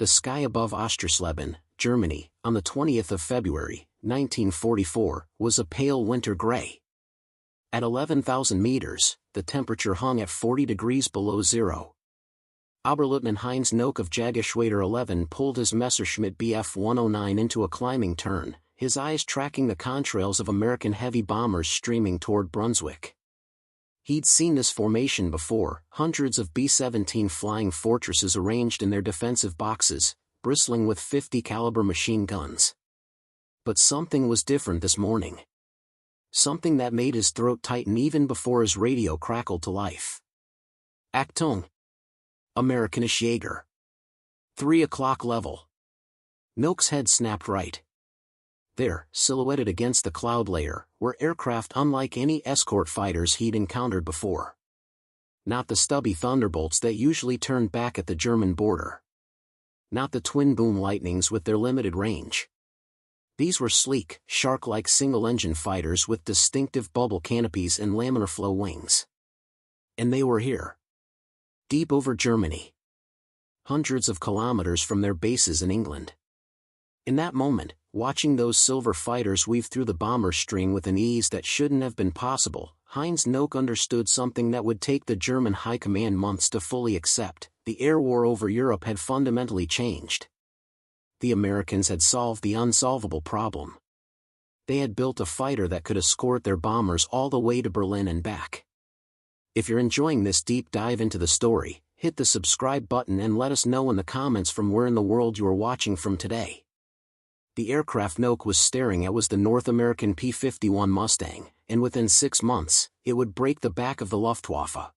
The sky above Ostersleben, Germany, on the 20th of February, 1944, was a pale winter gray. At 11,000 meters, the temperature hung at 40 degrees below zero. Oberleutnant Heinz Nock of Jagdgeschwader 11 pulled his Messerschmitt Bf 109 into a climbing turn, his eyes tracking the contrails of American heavy bombers streaming toward Brunswick. He'd seen this formation before, hundreds of B-17 flying fortresses arranged in their defensive boxes, bristling with 50 caliber machine guns. But something was different this morning. Something that made his throat tighten even before his radio crackled to life. Achtung! Amerikanische Jäger. 3 o'clock level. Nock's head snapped right. There, silhouetted against the cloud layer, were aircraft unlike any escort fighters he'd encountered before. Not the stubby Thunderbolts that usually turned back at the German border. Not the twin-boom Lightnings with their limited range. These were sleek, shark-like single-engine fighters with distinctive bubble canopies and laminar flow wings. And they were here. Deep over Germany. Hundreds of kilometers from their bases in England. In that moment, watching those silver fighters weave through the bomber stream with an ease that shouldn't have been possible, Heinz Nock understood something that would take the German High Command months to fully accept: the air war over Europe had fundamentally changed. The Americans had solved the unsolvable problem. They had built a fighter that could escort their bombers all the way to Berlin and back. If you're enjoying this deep dive into the story, hit the subscribe button and let us know in the comments from where in the world you are watching from today. The aircraft Nock was staring at was the North American P-51 Mustang, and within 6 months, it would break the back of the Luftwaffe.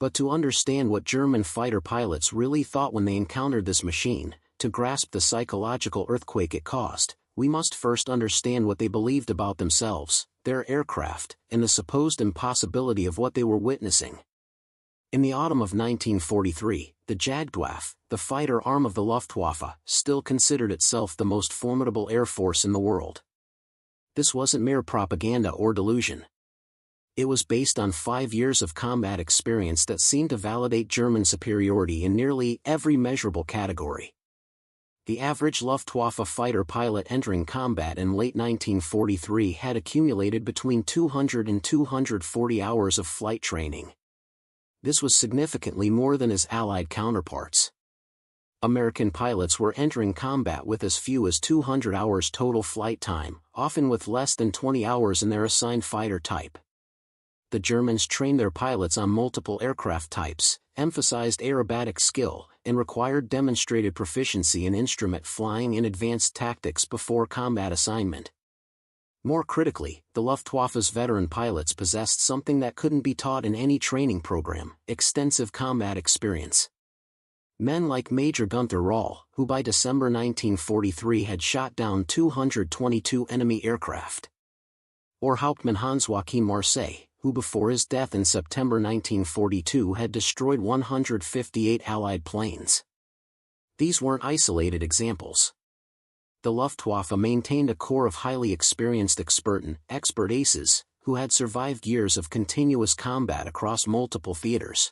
But to understand what German fighter pilots really thought when they encountered this machine, to grasp the psychological earthquake it caused, we must first understand what they believed about themselves, their aircraft, and the supposed impossibility of what they were witnessing. In the autumn of 1943, the Jagdwaffe, the fighter arm of the Luftwaffe, still considered itself the most formidable air force in the world. This wasn't mere propaganda or delusion. It was based on 5 years of combat experience that seemed to validate German superiority in nearly every measurable category. The average Luftwaffe fighter pilot entering combat in late 1943 had accumulated between 200 and 240 hours of flight training. This was significantly more than his Allied counterparts. American pilots were entering combat with as few as 200 hours total flight time, often with less than 20 hours in their assigned fighter type. The Germans trained their pilots on multiple aircraft types, emphasized aerobatic skill, and required demonstrated proficiency in instrument flying and advanced tactics before combat assignment. More critically, the Luftwaffe's veteran pilots possessed something that couldn't be taught in any training program: extensive combat experience. Men like Major Gunther Rall, who by December 1943 had shot down 222 enemy aircraft. Or Hauptmann Hans-Joachim Marseille, who before his death in September 1942 had destroyed 158 Allied planes. These weren't isolated examples. The Luftwaffe maintained a corps of highly experienced expert aces, who had survived years of continuous combat across multiple theaters.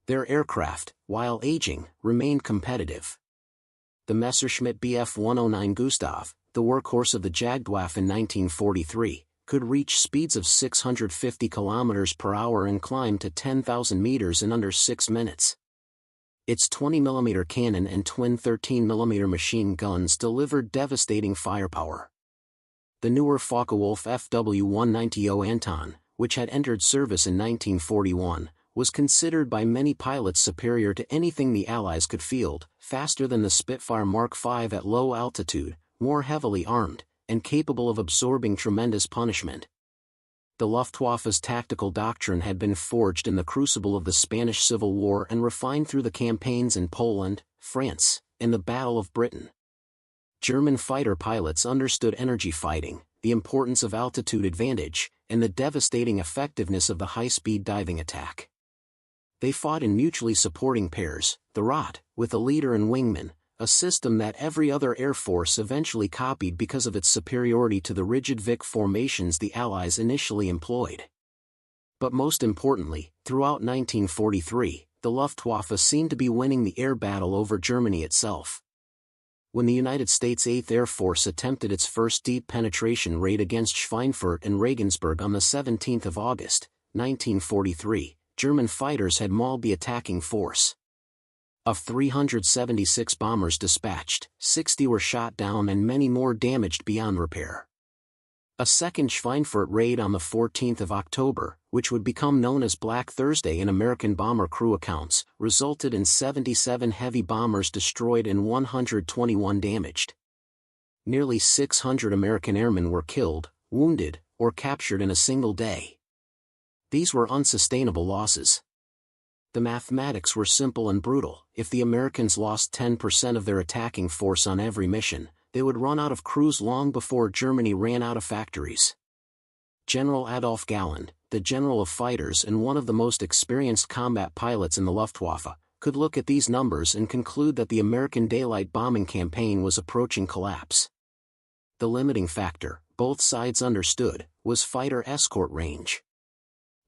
Their aircraft, while aging, remained competitive. The Messerschmitt Bf 109 Gustav, the workhorse of the Jagdwaffe in 1943, could reach speeds of 650 km per hour and climb to 10,000 meters in under 6 minutes. Its 20mm cannon and twin 13mm machine guns delivered devastating firepower. The newer Focke-Wulf FW-190 Anton, which had entered service in 1941, was considered by many pilots superior to anything the Allies could field, faster than the Spitfire Mark V at low altitude, more heavily armed, and capable of absorbing tremendous punishment. The Luftwaffe's tactical doctrine had been forged in the crucible of the Spanish Civil War and refined through the campaigns in Poland, France, and the Battle of Britain. German fighter pilots understood energy fighting, the importance of altitude advantage, and the devastating effectiveness of the high-speed diving attack. They fought in mutually supporting pairs, the Rot, with a leader and wingman, a system that every other air force eventually copied because of its superiority to the rigid Vic formations the Allies initially employed. But most importantly, throughout 1943, the Luftwaffe seemed to be winning the air battle over Germany itself. When the United States 8th Air Force attempted its first deep penetration raid against Schweinfurt and Regensburg on the 17th of August, 1943, German fighters had mauled the attacking force. Of 376 bombers dispatched, 60 were shot down and many more damaged beyond repair. A second Schweinfurt raid on the 14th of October, which would become known as Black Thursday in American bomber crew accounts, resulted in 77 heavy bombers destroyed and 121 damaged. Nearly 600 American airmen were killed, wounded, or captured in a single day. These were unsustainable losses. The mathematics were simple and brutal. If the Americans lost 10% of their attacking force on every mission, they would run out of crews long before Germany ran out of factories. General Adolf Galland, the general of fighters and one of the most experienced combat pilots in the Luftwaffe, could look at these numbers and conclude that the American daylight bombing campaign was approaching collapse. The limiting factor, both sides understood, was fighter escort range.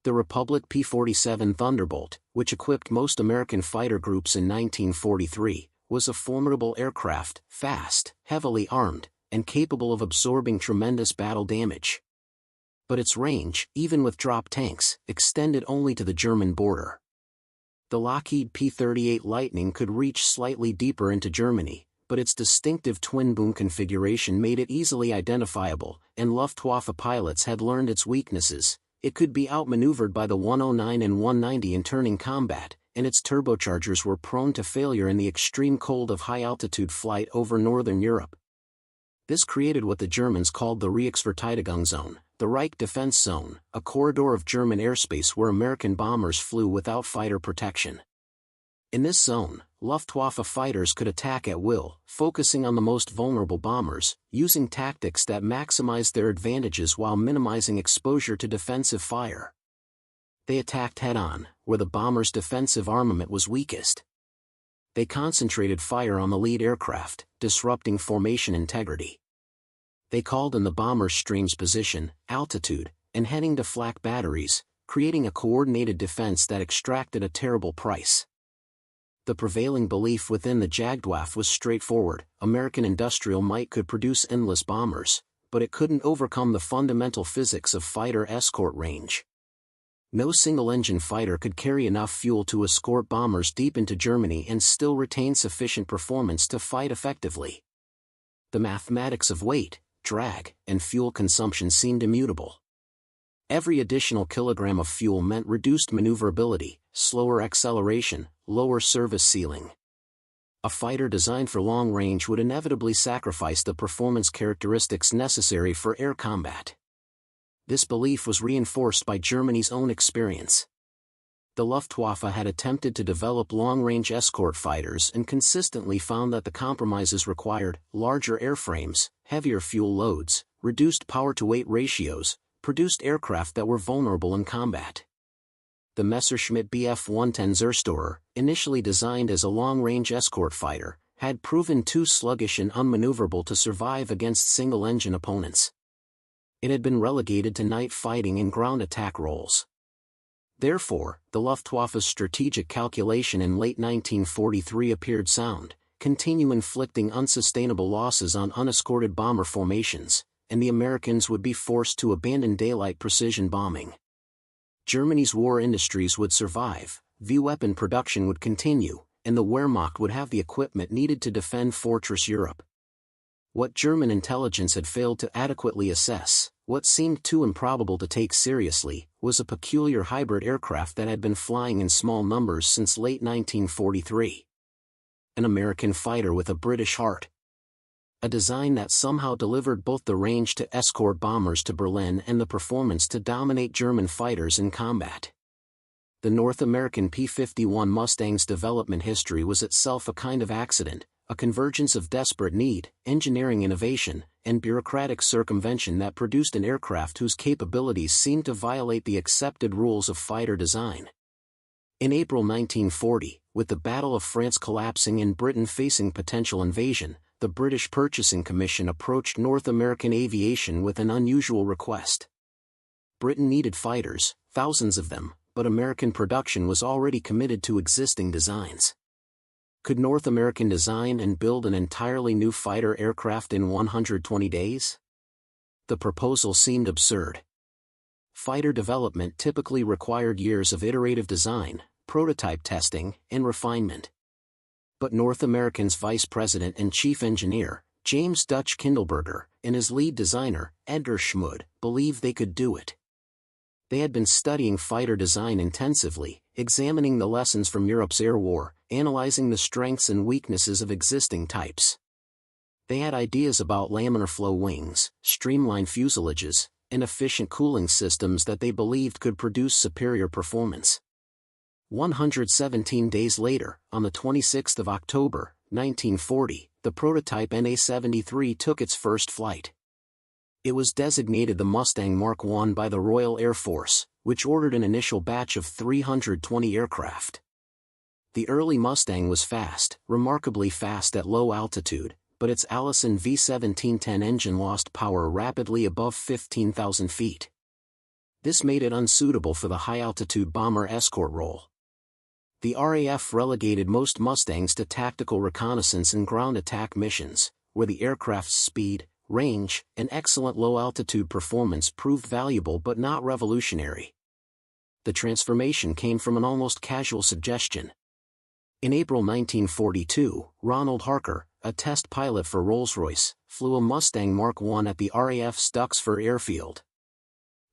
The Republic P-47 Thunderbolt, which equipped most American fighter groups in 1943, was a formidable aircraft, fast, heavily armed, and capable of absorbing tremendous battle damage. But its range, even with drop tanks, extended only to the German border. The Lockheed P-38 Lightning could reach slightly deeper into Germany, but its distinctive twin-boom configuration made it easily identifiable, and Luftwaffe pilots had learned its weaknesses. It could be outmaneuvered by the 109 and 190 in turning combat, and its turbochargers were prone to failure in the extreme cold of high-altitude flight over northern Europe. This created what the Germans called the Reichsverteidigung Zone, the Reich Defense Zone, a corridor of German airspace where American bombers flew without fighter protection. In this zone, Luftwaffe fighters could attack at will, focusing on the most vulnerable bombers, using tactics that maximized their advantages while minimizing exposure to defensive fire. They attacked head-on, where the bomber's defensive armament was weakest. They concentrated fire on the lead aircraft, disrupting formation integrity. They called in the bomber's stream's position, altitude, and heading to flak batteries, creating a coordinated defense that extracted a terrible price. The prevailing belief within the Jagdwaffe was straightforward: American industrial might could produce endless bombers, but it couldn't overcome the fundamental physics of fighter escort range. No single-engine fighter could carry enough fuel to escort bombers deep into Germany and still retain sufficient performance to fight effectively. The mathematics of weight, drag, and fuel consumption seemed immutable. Every additional kilogram of fuel meant reduced maneuverability, slower acceleration, lower service ceiling. A fighter designed for long range would inevitably sacrifice the performance characteristics necessary for air combat. This belief was reinforced by Germany's own experience. The Luftwaffe had attempted to develop long-range escort fighters and consistently found that the compromises required larger airframes, heavier fuel loads, reduced power-to-weight ratios, produced aircraft that were vulnerable in combat. The Messerschmitt Bf 110 Zerstorer, initially designed as a long-range escort fighter, had proven too sluggish and unmaneuverable to survive against single-engine opponents. It had been relegated to night fighting and ground attack roles. Therefore, the Luftwaffe's strategic calculation in late 1943 appeared sound: continue inflicting unsustainable losses on unescorted bomber formations, and the Americans would be forced to abandon daylight precision bombing. Germany's war industries would survive, V-weapon production would continue, and the Wehrmacht would have the equipment needed to defend Fortress Europe. What German intelligence had failed to adequately assess, what seemed too improbable to take seriously, was a peculiar hybrid aircraft that had been flying in small numbers since late 1943. An American fighter with a British heart. A design that somehow delivered both the range to escort bombers to Berlin and the performance to dominate German fighters in combat. The North American P-51 Mustang's development history was itself a kind of accident, a convergence of desperate need, engineering innovation, and bureaucratic circumvention that produced an aircraft whose capabilities seemed to violate the accepted rules of fighter design. In April 1940, with the Battle of France collapsing and Britain facing potential invasion, the British Purchasing Commission approached North American aviation with an unusual request. Britain needed fighters, thousands of them, but American production was already committed to existing designs. Could North American design and build an entirely new fighter aircraft in 120 days? The proposal seemed absurd. Fighter development typically required years of iterative design, prototype testing, and refinement. But North American's vice president and chief engineer, James Dutch Kindleberger, and his lead designer, Edgar Schmud, believed they could do it. They had been studying fighter design intensively, examining the lessons from Europe's air war, analyzing the strengths and weaknesses of existing types. They had ideas about laminar flow wings, streamlined fuselages, and efficient cooling systems that they believed could produce superior performance. 117 days later, on the 26th of October, 1940, the prototype NA-73 took its first flight. It was designated the Mustang Mark I by the Royal Air Force, which ordered an initial batch of 320 aircraft. The early Mustang was fast, remarkably fast at low altitude, but its Allison V1710 engine lost power rapidly above 15,000 feet. This made it unsuitable for the high-altitude bomber escort role. The RAF relegated most Mustangs to tactical reconnaissance and ground attack missions, where the aircraft's speed, range, and excellent low-altitude performance proved valuable but not revolutionary. The transformation came from an almost casual suggestion. In April 1942, Ronald Harker, a test pilot for Rolls-Royce, flew a Mustang Mark I at the RAF's Duxford airfield.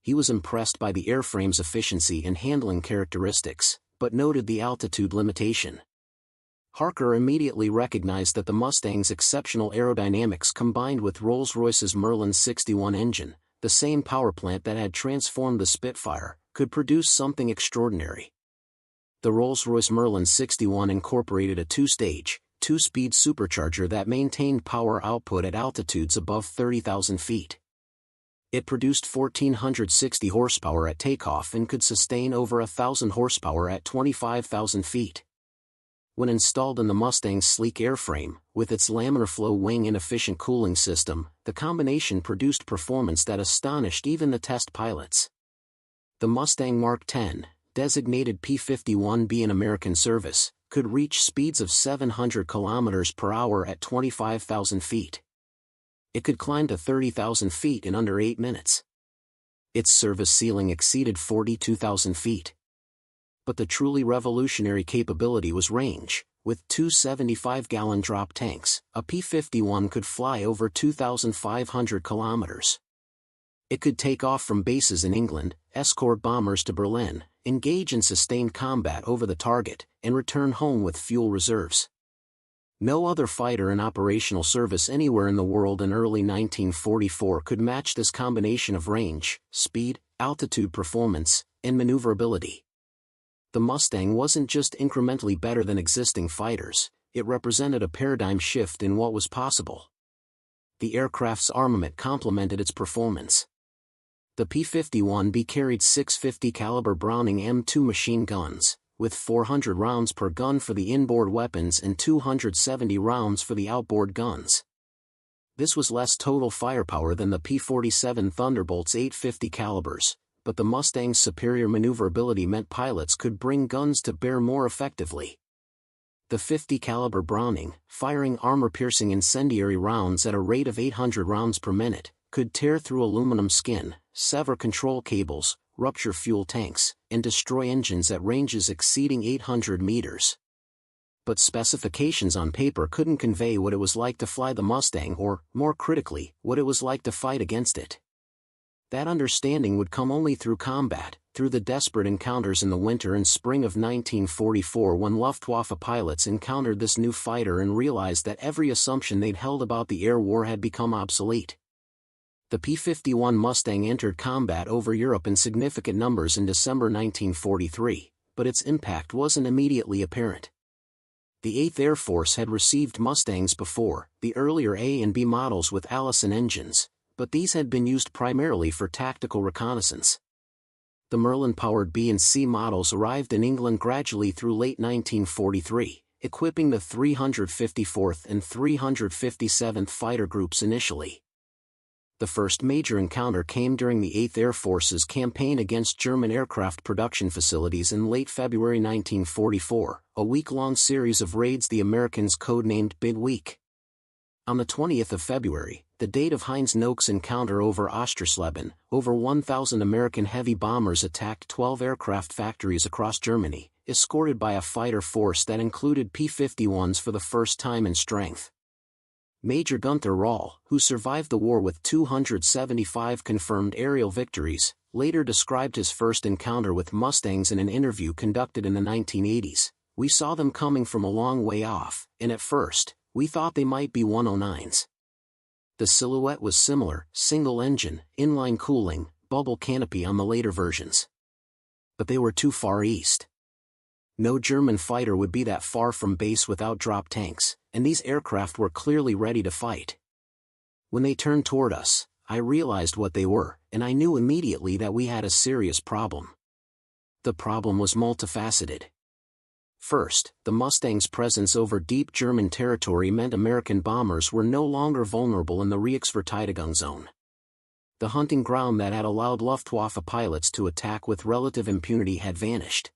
He was impressed by the airframe's efficiency and handling characteristics, but noted the altitude limitation. Harker immediately recognized that the Mustang's exceptional aerodynamics combined with Rolls-Royce's Merlin 61 engine, the same power plant that had transformed the Spitfire, could produce something extraordinary. The Rolls-Royce Merlin 61 incorporated a two-stage, two-speed supercharger that maintained power output at altitudes above 30,000 feet. It produced 1,460 horsepower at takeoff and could sustain over 1,000 horsepower at 25,000 feet. When installed in the Mustang's sleek airframe, with its laminar flow wing and efficient cooling system, the combination produced performance that astonished even the test pilots. The Mustang Mark X, designated P-51B in American service, could reach speeds of 700 km per hour at 25,000 feet. It could climb to 30,000 feet in under 8 minutes. Its service ceiling exceeded 42,000 feet. But the truly revolutionary capability was range. With two 75-gallon drop tanks, a P-51 could fly over 2,500 kilometers. It could take off from bases in England, escort bombers to Berlin, engage in sustained combat over the target, and return home with fuel reserves. No other fighter in operational service anywhere in the world in early 1944 could match this combination of range, speed, altitude performance, and maneuverability. The Mustang wasn't just incrementally better than existing fighters, it represented a paradigm shift in what was possible. The aircraft's armament complemented its performance. The P-51B carried 650 caliber Browning M2 machine guns, with 400 rounds per gun for the inboard weapons and 270 rounds for the outboard guns. This was less total firepower than the P-47 Thunderbolt's 850 calibers, but the Mustang's superior maneuverability meant pilots could bring guns to bear more effectively. The 50 caliber Browning, firing armor-piercing incendiary rounds at a rate of 800 rounds per minute, could tear through aluminum skin, sever control cables, rupture fuel tanks, and destroy engines at ranges exceeding 800 meters. But specifications on paper couldn't convey what it was like to fly the Mustang or, more critically, what it was like to fight against it. That understanding would come only through combat, through the desperate encounters in the winter and spring of 1944 when Luftwaffe pilots encountered this new fighter and realized that every assumption they'd held about the air war had become obsolete. The P-51 Mustang entered combat over Europe in significant numbers in December 1943, but its impact wasn't immediately apparent. The 8th Air Force had received Mustangs before, the earlier A and B models with Allison engines, but these had been used primarily for tactical reconnaissance. The Merlin-powered B and C models arrived in England gradually through late 1943, equipping the 354th and 357th Fighter Groups initially. The first major encounter came during the 8th Air Force's campaign against German aircraft production facilities in late February 1944, a week-long series of raids the Americans codenamed Big Week. On the 20th of February, the date of Heinz Nocke's encounter over Ostersleben, over 1,000 American heavy bombers attacked 12 aircraft factories across Germany, escorted by a fighter force that included P-51s for the first time in strength. Major Gunther Rall, who survived the war with 275 confirmed aerial victories, later described his first encounter with Mustangs in an interview conducted in the 1980s. "We saw them coming from a long way off, and at first, we thought they might be 109s. The silhouette was similar, single engine, inline cooling, bubble canopy on the later versions. But they were too far east. No German fighter would be that far from base without drop tanks, and these aircraft were clearly ready to fight. When they turned toward us, I realized what they were, and I knew immediately that we had a serious problem. The problem was multifaceted. First, the Mustangs' presence over deep German territory meant American bombers were no longer vulnerable in the Reichsverteidigung zone. The hunting ground that had allowed Luftwaffe pilots to attack with relative impunity had vanished.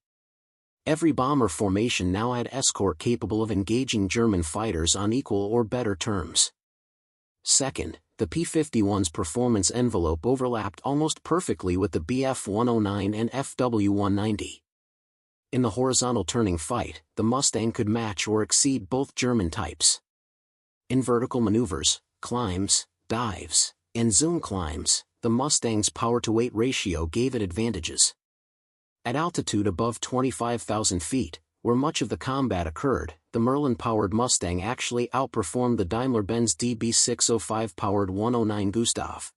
Every bomber formation now had escort capable of engaging German fighters on equal or better terms. Second, the P-51's performance envelope overlapped almost perfectly with the Bf-109 and FW-190. In the horizontal turning fight, the Mustang could match or exceed both German types. In vertical maneuvers, climbs, dives, and zoom climbs, the Mustang's power-to-weight ratio gave it advantages. At altitude above 25,000 feet, where much of the combat occurred, the Merlin-powered Mustang actually outperformed the Daimler-Benz DB605-powered 109 Gustav.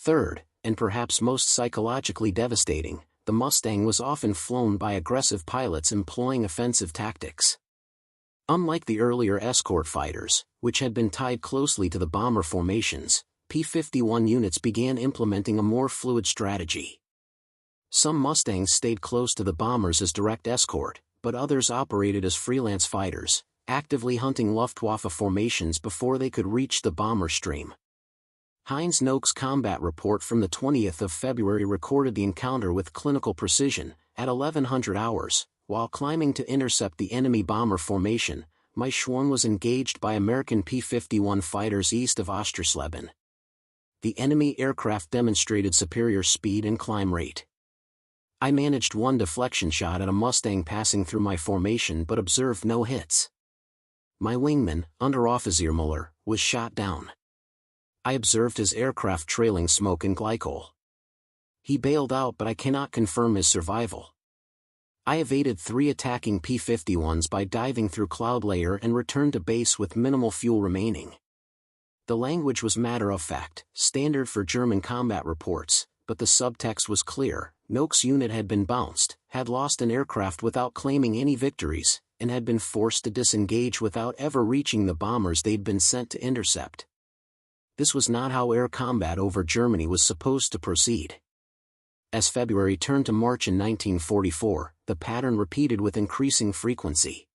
Third, and perhaps most psychologically devastating, the Mustang was often flown by aggressive pilots employing offensive tactics. Unlike the earlier escort fighters, which had been tied closely to the bomber formations, P-51 units began implementing a more fluid strategy. Some Mustangs stayed close to the bombers as direct escort, but others operated as freelance fighters, actively hunting Luftwaffe formations before they could reach the bomber stream. Heinz Nocke's combat report from the 20th of February recorded the encounter with clinical precision. At 1100 hours, while climbing to intercept the enemy bomber formation, my Schwarm was engaged by American P-51 fighters east of Ostersleben. The enemy aircraft demonstrated superior speed and climb rate. I managed one deflection shot at a Mustang passing through my formation but observed no hits. My wingman, Unteroffizier Muller, was shot down. I observed his aircraft trailing smoke and glycol. He bailed out, but I cannot confirm his survival. I evaded 3 attacking P-51s by diving through cloud layer and returned to base with minimal fuel remaining. The language was matter-of-fact, standard for German combat reports, but the subtext was clear. Nocke's unit had been bounced, had lost an aircraft without claiming any victories, and had been forced to disengage without ever reaching the bombers they'd been sent to intercept. This was not how air combat over Germany was supposed to proceed. As February turned to March in 1944, the pattern repeated with increasing frequency.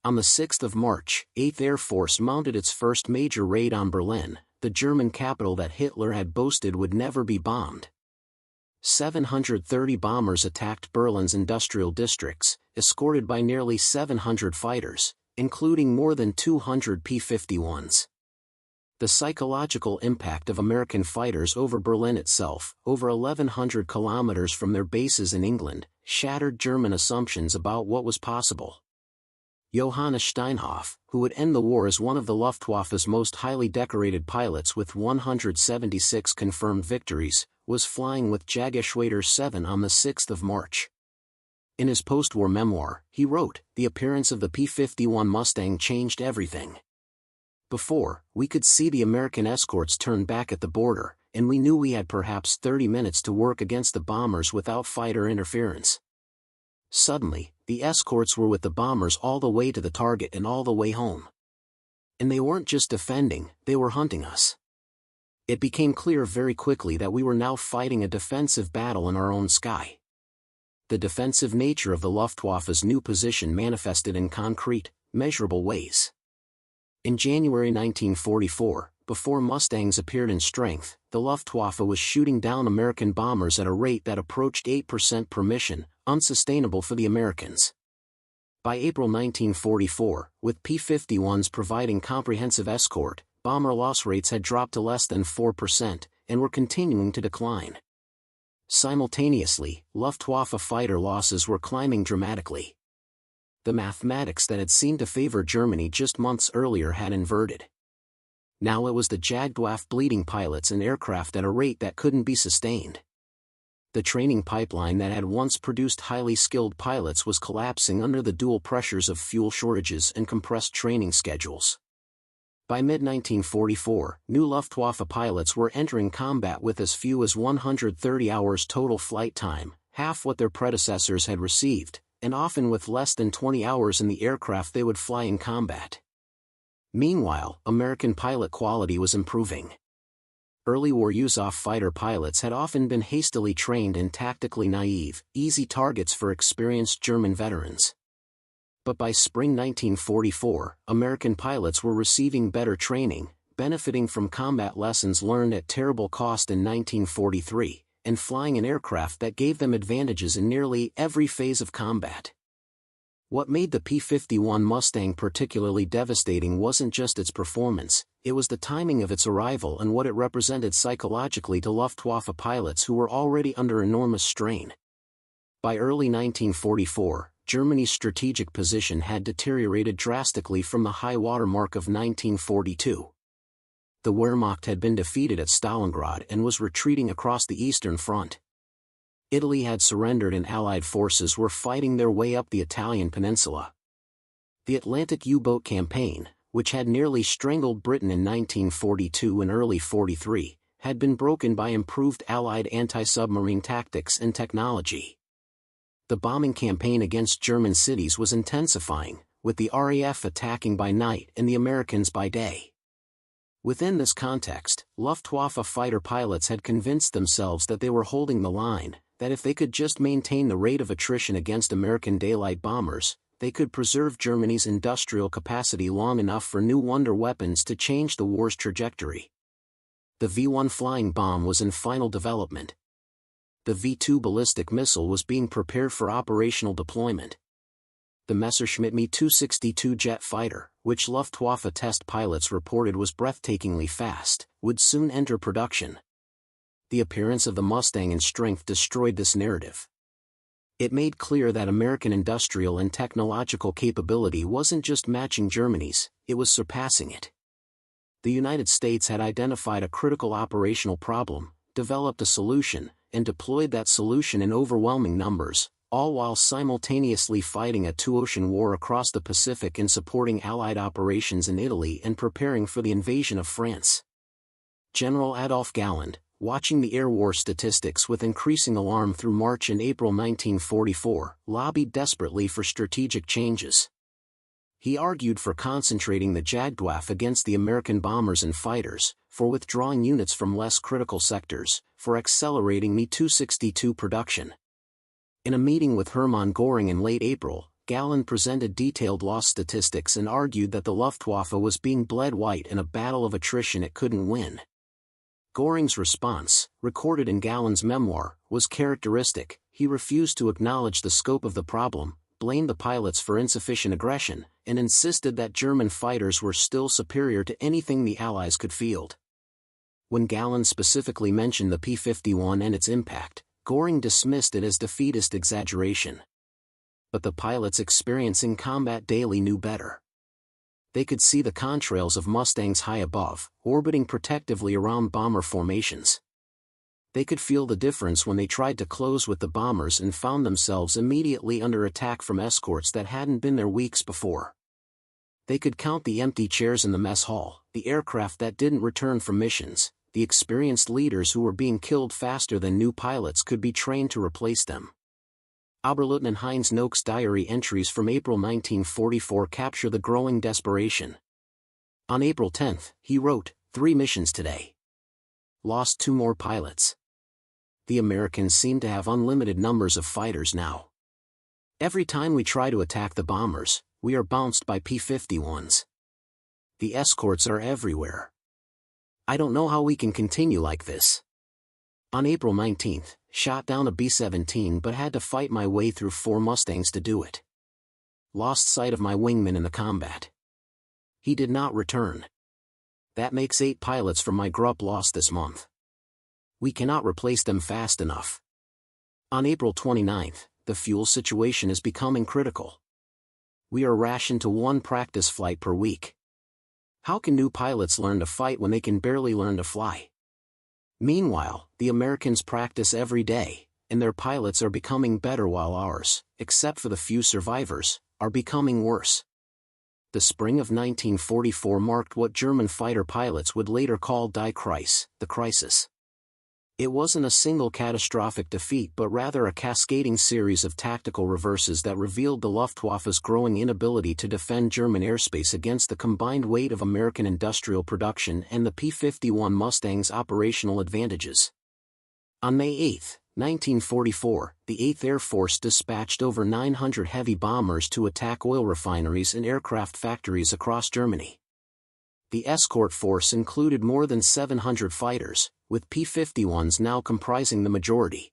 On the 6th of March, 8th Air Force mounted its first major raid on Berlin, the German capital that Hitler had boasted would never be bombed. 730 bombers attacked Berlin's industrial districts, escorted by nearly 700 fighters, including more than 200 P-51s. The psychological impact of American fighters over Berlin itself, over 1,100 kilometers from their bases in England, shattered German assumptions about what was possible. Johannes Steinhoff, who would end the war as one of the Luftwaffe's most highly decorated pilots with 176 confirmed victories, was flying with Jägerschwader 7 on the 6th of March. In his post-war memoir, he wrote, "The appearance of the P-51 Mustang changed everything. Before, we could see the American escorts turn back at the border, and we knew we had perhaps 30 minutes to work against the bombers without fighter interference. Suddenly, the escorts were with the bombers all the way to the target and all the way home. And they weren't just defending, they were hunting us. It became clear very quickly that we were now fighting a defensive battle in our own sky." The defensive nature of the Luftwaffe's new position manifested in concrete, measurable ways. In January 1944, before Mustangs appeared in strength, the Luftwaffe was shooting down American bombers at a rate that approached 8% per mission, unsustainable for the Americans. By April 1944, with P-51s providing comprehensive escort, bomber loss rates had dropped to less than 4%, and were continuing to decline. Simultaneously, Luftwaffe fighter losses were climbing dramatically. The mathematics that had seemed to favor Germany just months earlier had inverted. Now it was the Jagdwaffe bleeding pilots and aircraft at a rate that couldn't be sustained. The training pipeline that had once produced highly skilled pilots was collapsing under the dual pressures of fuel shortages and compressed training schedules. By mid-1944, new Luftwaffe pilots were entering combat with as few as 130 hours total flight time, half what their predecessors had received, and often with less than 20 hours in the aircraft they would fly in combat. Meanwhile, American pilot quality was improving. Early war Yuzov fighter pilots had often been hastily trained and tactically naive, easy targets for experienced German veterans. But by spring 1944, American pilots were receiving better training, benefiting from combat lessons learned at terrible cost in 1943, and flying an aircraft that gave them advantages in nearly every phase of combat. What made the P-51 Mustang particularly devastating wasn't just its performance, it was the timing of its arrival and what it represented psychologically to Luftwaffe pilots who were already under enormous strain. By early 1944, Germany's strategic position had deteriorated drastically from the high water mark of 1942. The Wehrmacht had been defeated at Stalingrad and was retreating across the Eastern Front. Italy had surrendered and Allied forces were fighting their way up the Italian peninsula. The Atlantic U-boat campaign, which had nearly strangled Britain in 1942 and early 43, had been broken by improved Allied anti-submarine tactics and technology. The bombing campaign against German cities was intensifying, with the RAF attacking by night and the Americans by day. Within this context, Luftwaffe fighter pilots had convinced themselves that they were holding the line, that if they could just maintain the rate of attrition against American daylight bombers, they could preserve Germany's industrial capacity long enough for new wonder weapons to change the war's trajectory. The V-1 flying bomb was in final development. The V-2 ballistic missile was being prepared for operational deployment. The Messerschmitt Me-262 jet fighter, which Luftwaffe test pilots reported was breathtakingly fast, would soon enter production. The appearance of the Mustang in strength destroyed this narrative. It made clear that American industrial and technological capability wasn't just matching Germany's, it was surpassing it. The United States had identified a critical operational problem, developed a solution, and deployed that solution in overwhelming numbers, all while simultaneously fighting a two-ocean war across the Pacific and supporting Allied operations in Italy and preparing for the invasion of France. General Adolf Galland, watching the air war statistics with increasing alarm through March and April 1944, lobbied desperately for strategic changes. He argued for concentrating the Jagdwaffe against the American bombers and fighters, for withdrawing units from less critical sectors, for accelerating Me-262 production. In a meeting with Hermann Göring in late April, Galland presented detailed loss statistics and argued that the Luftwaffe was being bled white in a battle of attrition it couldn't win. Göring's response, recorded in Galland's memoir, was characteristic. He refused to acknowledge the scope of the problem, blamed the pilots for insufficient aggression, and insisted that German fighters were still superior to anything the Allies could field. When Galland specifically mentioned the P-51 and its impact, Göring dismissed it as defeatist exaggeration. But the pilots experiencing combat daily knew better. They could see the contrails of Mustangs high above, orbiting protectively around bomber formations. They could feel the difference when they tried to close with the bombers and found themselves immediately under attack from escorts that hadn't been there weeks before. They could count the empty chairs in the mess hall, the aircraft that didn't return from missions, the experienced leaders who were being killed faster than new pilots could be trained to replace them. Oberleutnant Heinz Noak's diary entries from April 1944 capture the growing desperation. On April 10, he wrote, 3 missions today. Lost 2 more pilots. The Americans seem to have unlimited numbers of fighters now. Every time we try to attack the bombers, we are bounced by P-51s. The escorts are everywhere. I don't know how we can continue like this. On April 19, shot down a B-17 but had to fight my way through 4 Mustangs to do it. Lost sight of my wingman in the combat. He did not return. That makes 8 pilots from my group lost this month. We cannot replace them fast enough. On April 29, the fuel situation is becoming critical. We are rationed to 1 practice flight per week. How can new pilots learn to fight when they can barely learn to fly? Meanwhile, the Americans practice every day, and their pilots are becoming better while ours, except for the few survivors, are becoming worse. The spring of 1944 marked what German fighter pilots would later call Die Krise, the crisis. It wasn't a single catastrophic defeat but rather a cascading series of tactical reverses that revealed the Luftwaffe's growing inability to defend German airspace against the combined weight of American industrial production and the P-51 Mustang's operational advantages. On May 8, 1944, the 8th Air Force dispatched over 900 heavy bombers to attack oil refineries and aircraft factories across Germany. The escort force included more than 700 fighters, with P-51s now comprising the majority.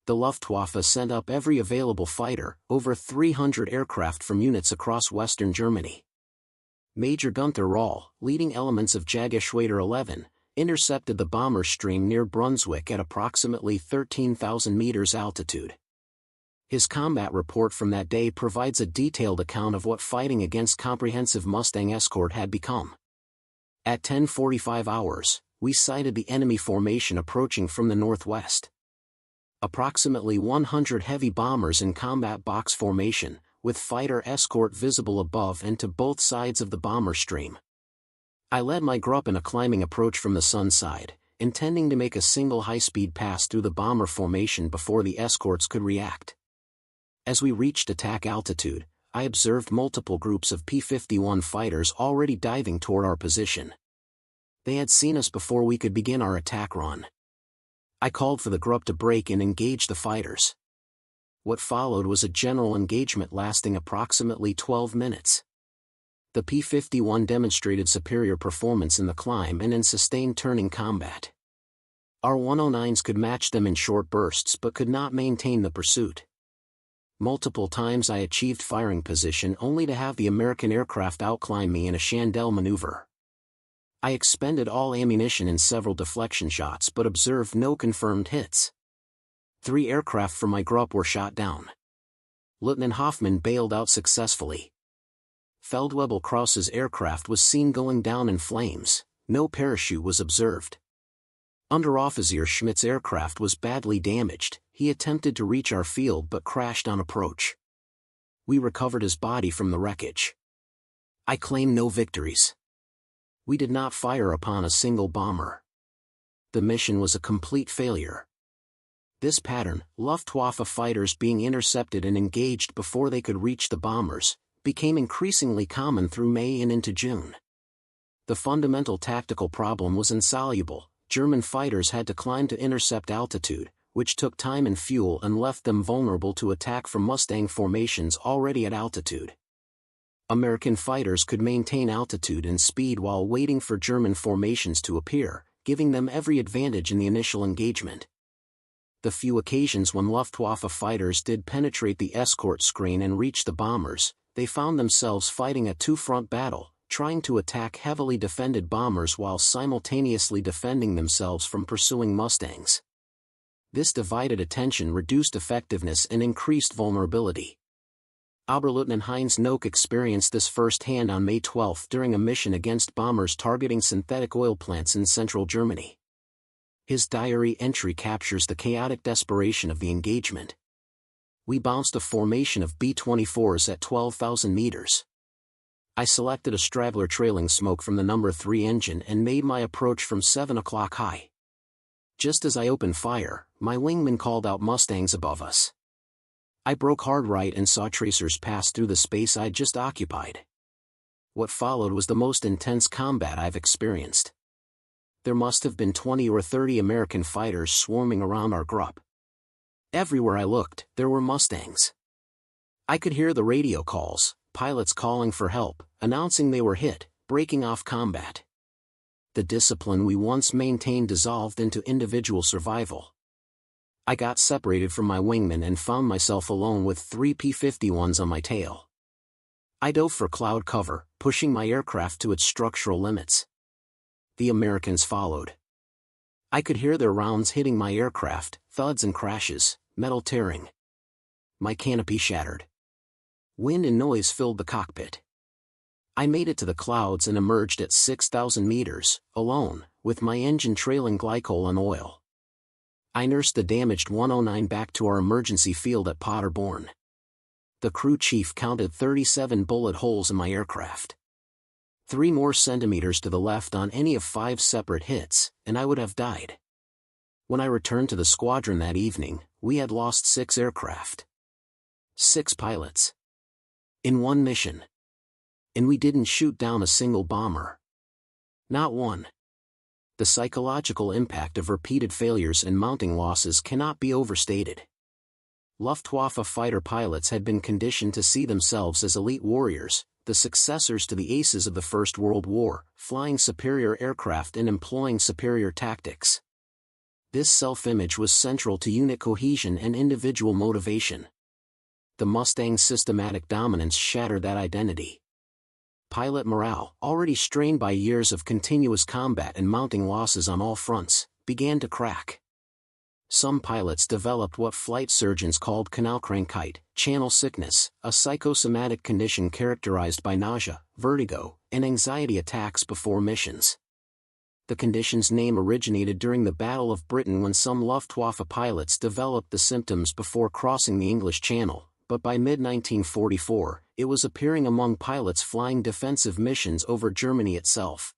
The Luftwaffe sent up every available fighter, over 300 aircraft from units across western Germany. Major Gunther Rall, leading elements of Jägerschwader 11, intercepted the bomber stream near Brunswick at approximately 13,000 meters altitude. His combat report from that day provides a detailed account of what fighting against comprehensive Mustang escort had become. At 10:45 hours, we sighted the enemy formation approaching from the northwest. Approximately 100 heavy bombers in combat box formation, with fighter escort visible above and to both sides of the bomber stream. I led my group in a climbing approach from the sun side, intending to make a single high-speed pass through the bomber formation before the escorts could react. As we reached attack altitude, I observed multiple groups of P-51 fighters already diving toward our position. They had seen us before we could begin our attack run. I called for the group to break and engage the fighters. What followed was a general engagement lasting approximately 12 minutes. The P-51 demonstrated superior performance in the climb and in sustained turning combat. Our 109s could match them in short bursts but could not maintain the pursuit. Multiple times I achieved firing position only to have the American aircraft outclimb me in a chandelle maneuver. I expended all ammunition in several deflection shots but observed no confirmed hits. 3 aircraft from my group were shot down. Lieutenant Hoffman bailed out successfully. Feldwebel Kraus's aircraft was seen going down in flames, no parachute was observed. Unteroffizier Schmidt's aircraft was badly damaged, he attempted to reach our field but crashed on approach. We recovered his body from the wreckage. I claim no victories. We did not fire upon a single bomber. The mission was a complete failure. This pattern, Luftwaffe fighters being intercepted and engaged before they could reach the bombers, became increasingly common through May and into June. The fundamental tactical problem was insoluble. German fighters had to climb to intercept altitude, which took time and fuel and left them vulnerable to attack from Mustang formations already at altitude. American fighters could maintain altitude and speed while waiting for German formations to appear, giving them every advantage in the initial engagement. The few occasions when Luftwaffe fighters did penetrate the escort screen and reach the bombers, they found themselves fighting a two-front battle, trying to attack heavily defended bombers while simultaneously defending themselves from pursuing Mustangs. This divided attention reduced effectiveness and increased vulnerability. Oberleutnant Heinz Nock experienced this firsthand on May 12 during a mission against bombers targeting synthetic oil plants in central Germany. His diary entry captures the chaotic desperation of the engagement. We bounced a formation of B-24s at 12,000 meters. I selected a straggler trailing smoke from the No. 3 engine and made my approach from 7 o'clock high. Just as I opened fire, my wingman called out Mustangs above us. I broke hard right and saw tracers pass through the space I'd just occupied. What followed was the most intense combat I've experienced. There must have been 20 or 30 American fighters swarming around our group. Everywhere I looked, there were Mustangs. I could hear the radio calls, pilots calling for help, announcing they were hit, breaking off combat. The discipline we once maintained dissolved into individual survival. I got separated from my wingman and found myself alone with 3 P-51s on my tail. I dove for cloud cover, pushing my aircraft to its structural limits. The Americans followed. I could hear their rounds hitting my aircraft, thuds and crashes, metal tearing. My canopy shattered. Wind and noise filled the cockpit. I made it to the clouds and emerged at 6,000 meters, alone, with my engine trailing glycol on oil. I nursed the damaged 109 back to our emergency field at Potterbourne. The crew chief counted 37 bullet holes in my aircraft. 3 more centimeters to the left on any of 5 separate hits, and I would have died. When I returned to the squadron that evening, we had lost 6 aircraft. 6 pilots. In one mission. And we didn't shoot down a single bomber. Not one. The psychological impact of repeated failures and mounting losses cannot be overstated. Luftwaffe fighter pilots had been conditioned to see themselves as elite warriors, the successors to the aces of the First World War, flying superior aircraft and employing superior tactics. This self-image was central to unit cohesion and individual motivation. The Mustang's systematic dominance shattered that identity. Pilot morale, already strained by years of continuous combat and mounting losses on all fronts, began to crack. Some pilots developed what flight surgeons called Kanalkrankheit, channel sickness, a psychosomatic condition characterized by nausea, vertigo, and anxiety attacks before missions. The condition's name originated during the Battle of Britain when some Luftwaffe pilots developed the symptoms before crossing the English Channel, but by mid-1944, it was appearing among pilots flying defensive missions over Germany itself.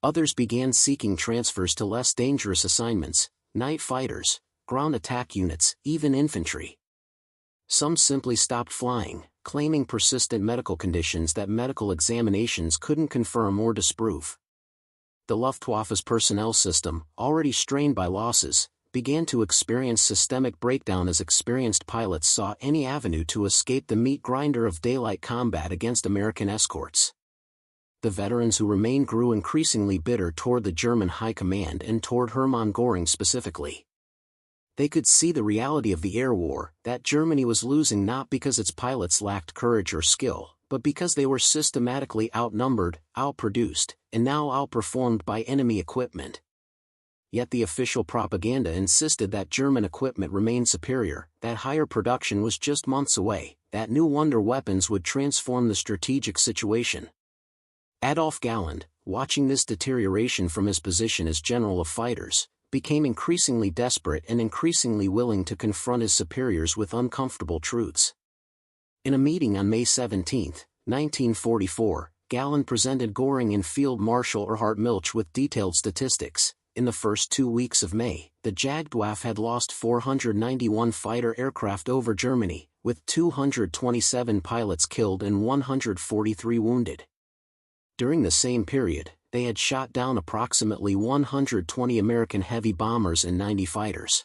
Others began seeking transfers to less dangerous assignments, night fighters, ground attack units, even infantry. Some simply stopped flying, claiming persistent medical conditions that medical examinations couldn't confirm or disprove. The Luftwaffe's personnel system, already strained by losses, began to experience systemic breakdown as experienced pilots saw any avenue to escape the meat grinder of daylight combat against American escorts. The veterans who remained grew increasingly bitter toward the German high command and toward Hermann Göring specifically. They could see the reality of the air war, that Germany was losing not because its pilots lacked courage or skill, but because they were systematically outnumbered, outproduced, and now outperformed by enemy equipment. Yet the official propaganda insisted that German equipment remained superior, that higher production was just months away, that new wonder weapons would transform the strategic situation. Adolf Galland, watching this deterioration from his position as general of fighters, became increasingly desperate and increasingly willing to confront his superiors with uncomfortable truths. In a meeting on May 17, 1944, Galland presented Göring and Field Marshal Erhard Milch with detailed statistics. In the first 2 weeks of May, the Jagdwaffe had lost 491 fighter aircraft over Germany, with 227 pilots killed and 143 wounded. During the same period, they had shot down approximately 120 American heavy bombers and 90 fighters.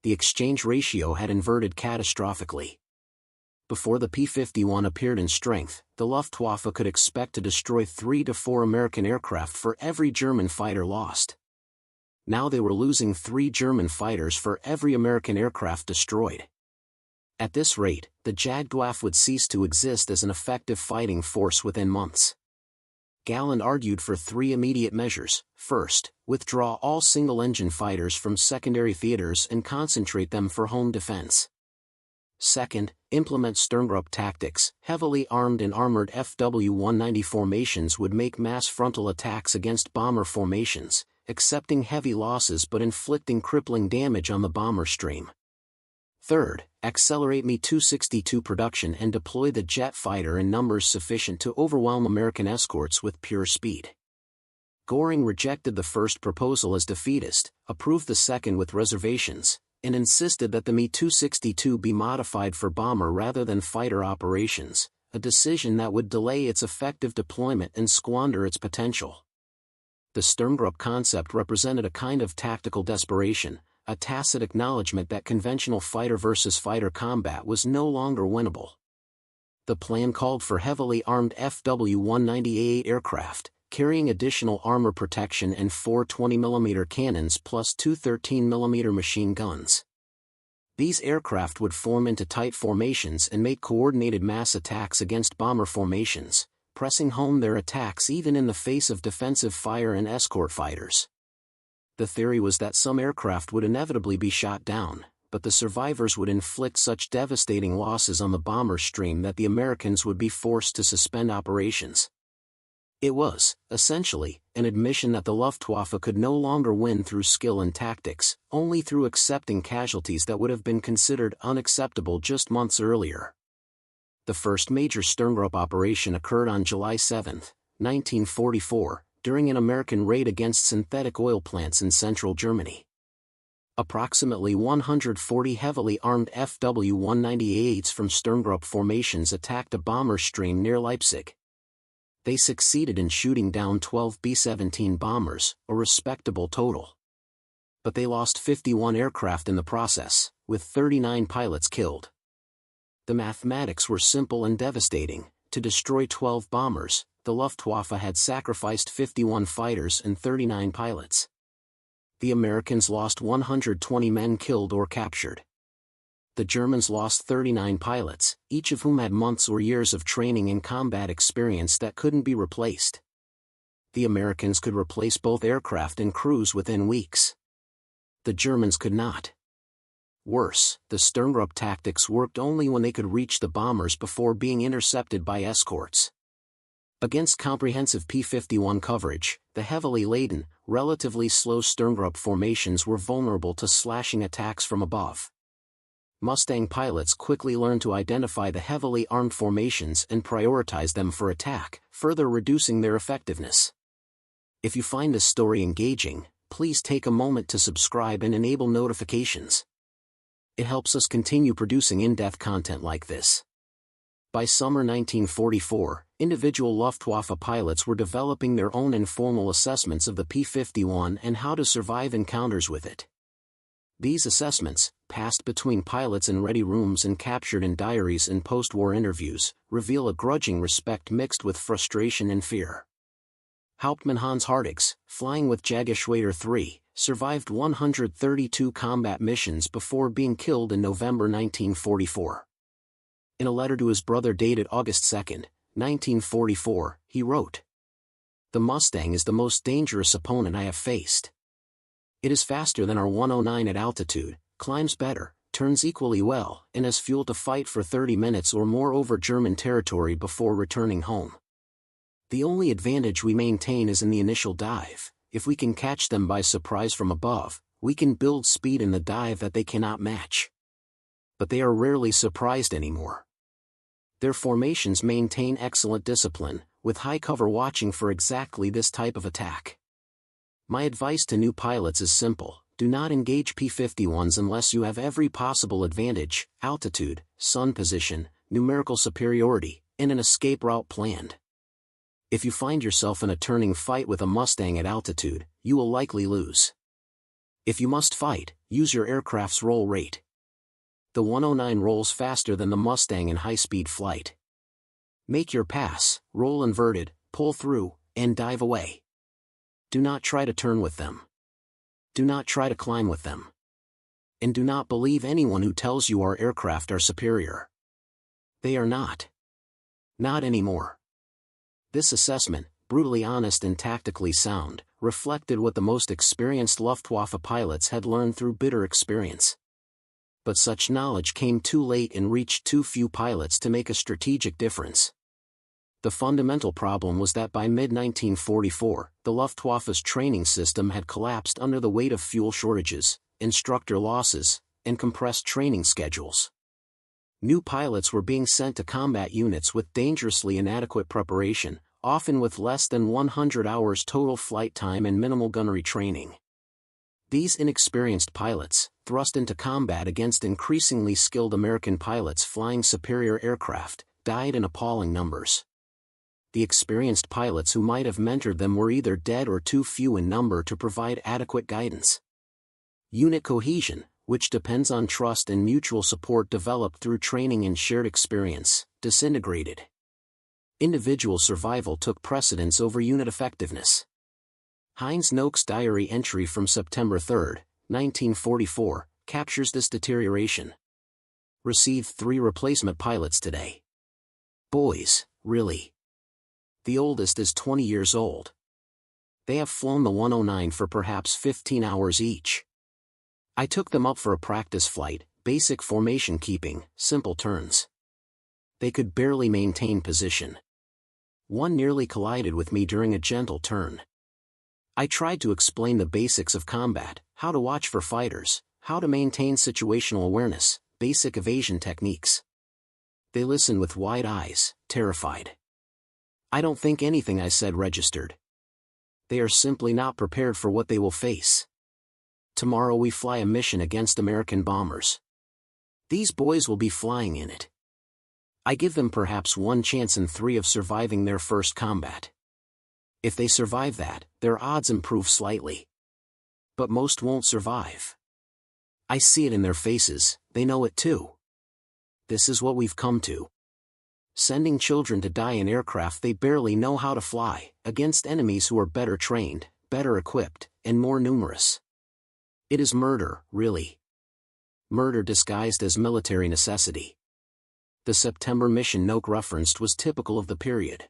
The exchange ratio had inverted catastrophically. Before the P-51 appeared in strength, the Luftwaffe could expect to destroy 3 to 4 American aircraft for every German fighter lost. Now they were losing 3 German fighters for every American aircraft destroyed. At this rate, the Jagdwaffe would cease to exist as an effective fighting force within months. Galland argued for 3 immediate measures. First, withdraw all single-engine fighters from secondary theaters and concentrate them for home defense. Second, implement Sturmgruppe tactics. Heavily armed and armored FW-190 formations would make mass frontal attacks against bomber formations, accepting heavy losses but inflicting crippling damage on the bomber stream. Third, accelerate Me-262 production and deploy the jet fighter in numbers sufficient to overwhelm American escorts with pure speed. Göring rejected the first proposal as defeatist, approved the second with reservations, and insisted that the Me-262 be modified for bomber rather than fighter operations, a decision that would delay its effective deployment and squander its potential. The Sturmgruppe concept represented a kind of tactical desperation, a tacit acknowledgement that conventional fighter-versus-fighter combat was no longer winnable. The plan called for heavily armed FW-190A8 aircraft, carrying additional armor protection and 4 20mm cannons plus 2 13mm machine guns. These aircraft would form into tight formations and make coordinated mass attacks against bomber formations, pressing home their attacks even in the face of defensive fire and escort fighters. The theory was that some aircraft would inevitably be shot down, but the survivors would inflict such devastating losses on the bomber stream that the Americans would be forced to suspend operations. It was, essentially, an admission that the Luftwaffe could no longer win through skill and tactics, only through accepting casualties that would have been considered unacceptable just months earlier. The first major Sturmgruppe operation occurred on July 7, 1944, during an American raid against synthetic oil plants in central Germany. Approximately 140 heavily armed FW-198s from Sturmgruppe formations attacked a bomber stream near Leipzig. They succeeded in shooting down 12 B-17 bombers, a respectable total. But they lost 51 aircraft in the process, with 39 pilots killed. The mathematics were simple and devastating. To destroy 12 bombers, the Luftwaffe had sacrificed 51 fighters and 39 pilots. The Americans lost 120 men killed or captured. The Germans lost 39 pilots, each of whom had months or years of training and combat experience that couldn't be replaced. The Americans could replace both aircraft and crews within weeks. The Germans could not. Worse, the Sturmgruppe tactics worked only when they could reach the bombers before being intercepted by escorts. Against comprehensive P-51 coverage, the heavily laden, relatively slow Sturmgruppe formations were vulnerable to slashing attacks from above. Mustang pilots quickly learned to identify the heavily armed formations and prioritize them for attack, further reducing their effectiveness. If you find this story engaging, please take a moment to subscribe and enable notifications. It helps us continue producing in-depth content like this. By summer 1944, individual Luftwaffe pilots were developing their own informal assessments of the P-51 and how to survive encounters with it. These assessments, passed between pilots in ready rooms and captured in diaries and post-war interviews, reveal a grudging respect mixed with frustration and fear. Hauptmann Hans Hartigs, flying with Jägerschwader 3, survived 132 combat missions before being killed in November 1944. In a letter to his brother dated August 2, 1944, he wrote, "The Mustang is the most dangerous opponent I have faced. It is faster than our 109 at altitude, climbs better, turns equally well, and has fuel to fight for 30 minutes or more over German territory before returning home. The only advantage we maintain is in the initial dive. If we can catch them by surprise from above, we can build speed in the dive that they cannot match. But they are rarely surprised anymore. Their formations maintain excellent discipline, with high cover watching for exactly this type of attack. My advice to new pilots is simple: do not engage P-51s unless you have every possible advantage, altitude, sun position, numerical superiority, and an escape route planned. If you find yourself in a turning fight with a Mustang at altitude, you will likely lose. If you must fight, use your aircraft's roll rate. The 109 rolls faster than the Mustang in high-speed flight. Make your pass, roll inverted, pull through, and dive away. Do not try to turn with them. Do not try to climb with them. And do not believe anyone who tells you our aircraft are superior. They are not. Not anymore." This assessment, brutally honest and tactically sound, reflected what the most experienced Luftwaffe pilots had learned through bitter experience. But such knowledge came too late and reached too few pilots to make a strategic difference. The fundamental problem was that by mid-1944, the Luftwaffe's training system had collapsed under the weight of fuel shortages, instructor losses, and compressed training schedules. New pilots were being sent to combat units with dangerously inadequate preparation, often with less than 100 hours total flight time and minimal gunnery training. These inexperienced pilots, thrust into combat against increasingly skilled American pilots flying superior aircraft, died in appalling numbers. The experienced pilots who might have mentored them were either dead or too few in number to provide adequate guidance. Unit cohesion, which depends on trust and mutual support developed through training and shared experience, disintegrated. Individual survival took precedence over unit effectiveness. Heinz Noakes' diary entry from September 3, 1944, captures this deterioration. Received 3 replacement pilots today. Boys, really? The oldest is 20 years old. They have flown the 109 for perhaps 15 hours each. I took them up for a practice flight, basic formation keeping, simple turns. They could barely maintain position. One nearly collided with me during a gentle turn. I tried to explain the basics of combat, how to watch for fighters, how to maintain situational awareness, basic evasion techniques. They listened with wide eyes, terrified. I don't think anything I said registered. They are simply not prepared for what they will face. Tomorrow we fly a mission against American bombers. These boys will be flying in it. I give them perhaps 1 chance in 3 of surviving their first combat. If they survive that, their odds improve slightly. But most won't survive. I see it in their faces, they know it too. This is what we've come to. Sending children to die in aircraft they barely know how to fly, against enemies who are better trained, better equipped, and more numerous. It is murder, really. Murder disguised as military necessity. The September mission Noak referenced was typical of the period.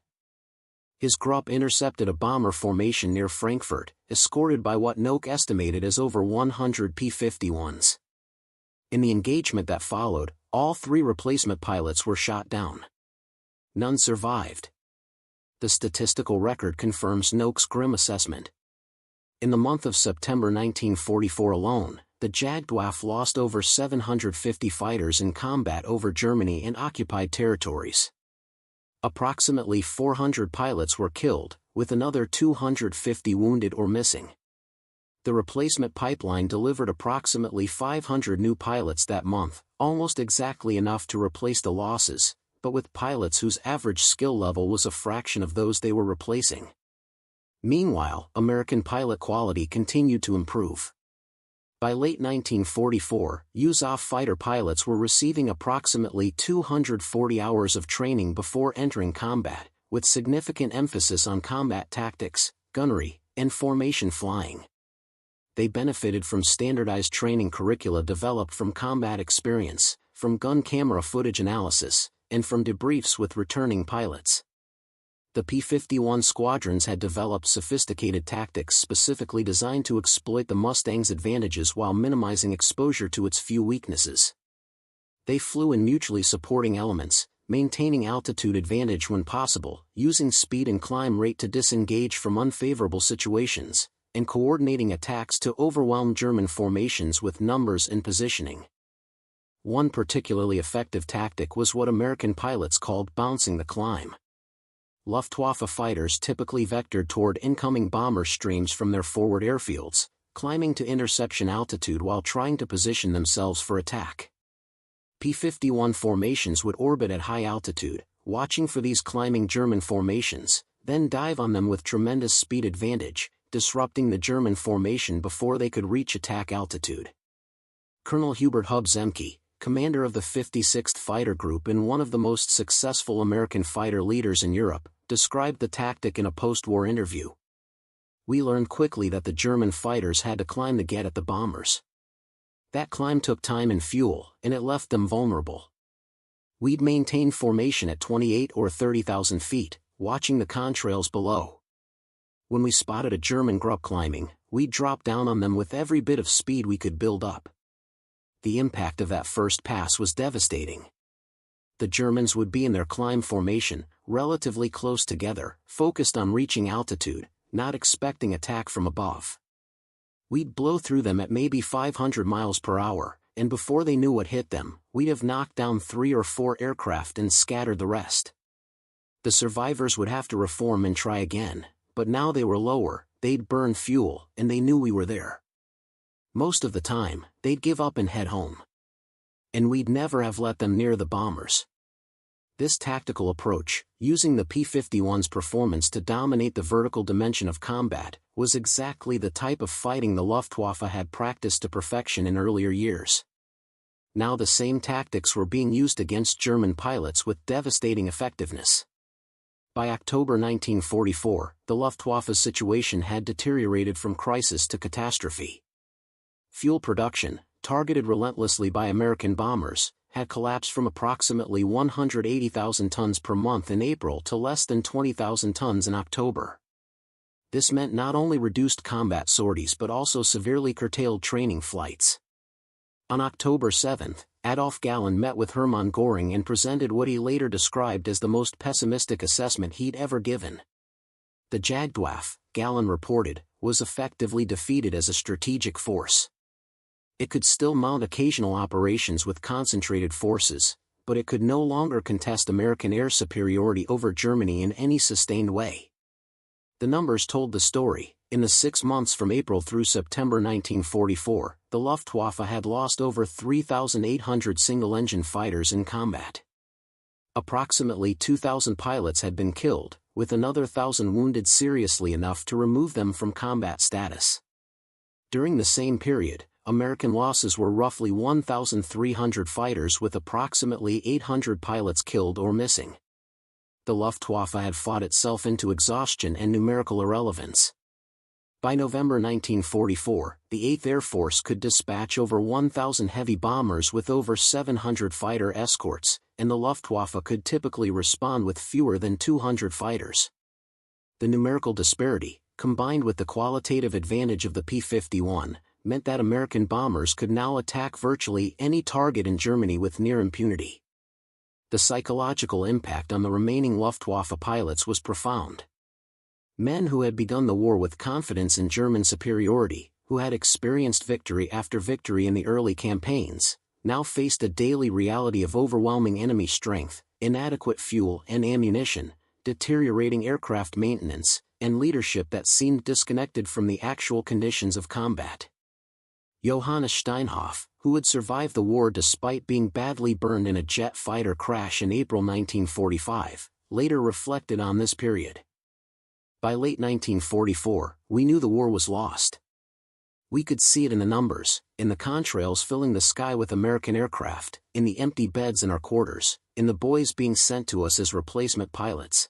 His group intercepted a bomber formation near Frankfurt, escorted by what Noak estimated as over 100 P-51s. In the engagement that followed, all 3 replacement pilots were shot down. None survived. The statistical record confirms Noak's grim assessment. In the month of September 1944 alone, the Luftwaffe lost over 750 fighters in combat over Germany and occupied territories. Approximately 400 pilots were killed, with another 250 wounded or missing. The replacement pipeline delivered approximately 500 new pilots that month, almost exactly enough to replace the losses, but with pilots whose average skill level was a fraction of those they were replacing. Meanwhile, American pilot quality continued to improve. By late 1944, USAF fighter pilots were receiving approximately 240 hours of training before entering combat, with significant emphasis on combat tactics, gunnery, and formation flying. They benefited from standardized training curricula developed from combat experience, from gun camera footage analysis, and from debriefs with returning pilots. The P-51 squadrons had developed sophisticated tactics specifically designed to exploit the Mustang's advantages while minimizing exposure to its few weaknesses. They flew in mutually supporting elements, maintaining altitude advantage when possible, using speed and climb rate to disengage from unfavorable situations, and coordinating attacks to overwhelm German formations with numbers and positioning. One particularly effective tactic was what American pilots called bouncing the climb. Luftwaffe fighters typically vectored toward incoming bomber streams from their forward airfields, climbing to interception altitude while trying to position themselves for attack. P-51 formations would orbit at high altitude, watching for these climbing German formations, then dive on them with tremendous speed advantage, disrupting the German formation before they could reach attack altitude. Colonel Hubert Hub Zemke, commander of the 56th Fighter Group and one of the most successful American fighter leaders in Europe, described the tactic in a post-war interview. We learned quickly that the German fighters had to climb to get at the bombers. That climb took time and fuel, and it left them vulnerable. We'd maintain formation at 28 or 30,000 feet, watching the contrails below. When we spotted a German group climbing, we'd drop down on them with every bit of speed we could build up. The impact of that first pass was devastating. The Germans would be in their climb formation, relatively close together, focused on reaching altitude, not expecting attack from above. We'd blow through them at maybe 500 miles per hour, and before they knew what hit them, we'd have knocked down 3 or 4 aircraft and scattered the rest. The survivors would have to reform and try again, but now they were lower, they'd burn fuel, and they knew we were there. Most of the time, they'd give up and head home. And we'd never have let them near the bombers. This tactical approach, using the P-51's performance to dominate the vertical dimension of combat, was exactly the type of fighting the Luftwaffe had practiced to perfection in earlier years. Now the same tactics were being used against German pilots with devastating effectiveness. By October 1944, the Luftwaffe's situation had deteriorated from crisis to catastrophe. Fuel production, targeted relentlessly by American bombers, had collapsed from approximately 180,000 tons per month in April to less than 20,000 tons in October. This meant not only reduced combat sorties but also severely curtailed training flights. On October 7, Adolf Galland met with Hermann Göring and presented what he later described as the most pessimistic assessment he'd ever given. The Jagdwaffe, Galland reported, was effectively defeated as a strategic force. It could still mount occasional operations with concentrated forces, but it could no longer contest American air superiority over Germany in any sustained way. The numbers told the story. In the 6 months from April through September 1944, the Luftwaffe had lost over 3,800 single-engine fighters in combat. Approximately 2,000 pilots had been killed, with another 1,000 wounded seriously enough to remove them from combat status. During the same period, American losses were roughly 1,300 fighters with approximately 800 pilots killed or missing. The Luftwaffe had fought itself into exhaustion and numerical irrelevance. By November 1944, the 8th Air Force could dispatch over 1,000 heavy bombers with over 700 fighter escorts, and the Luftwaffe could typically respond with fewer than 200 fighters. The numerical disparity, combined with the qualitative advantage of the P-51, meant that American bombers could now attack virtually any target in Germany with near impunity. The psychological impact on the remaining Luftwaffe pilots was profound. Men who had begun the war with confidence in German superiority, who had experienced victory after victory in the early campaigns, now faced a daily reality of overwhelming enemy strength, inadequate fuel and ammunition, deteriorating aircraft maintenance, and leadership that seemed disconnected from the actual conditions of combat. Johannes Steinhoff, who had survived the war despite being badly burned in a jet fighter crash in April 1945, later reflected on this period. By late 1944, we knew the war was lost. We could see it in the numbers, in the contrails filling the sky with American aircraft, in the empty beds in our quarters, in the boys being sent to us as replacement pilots.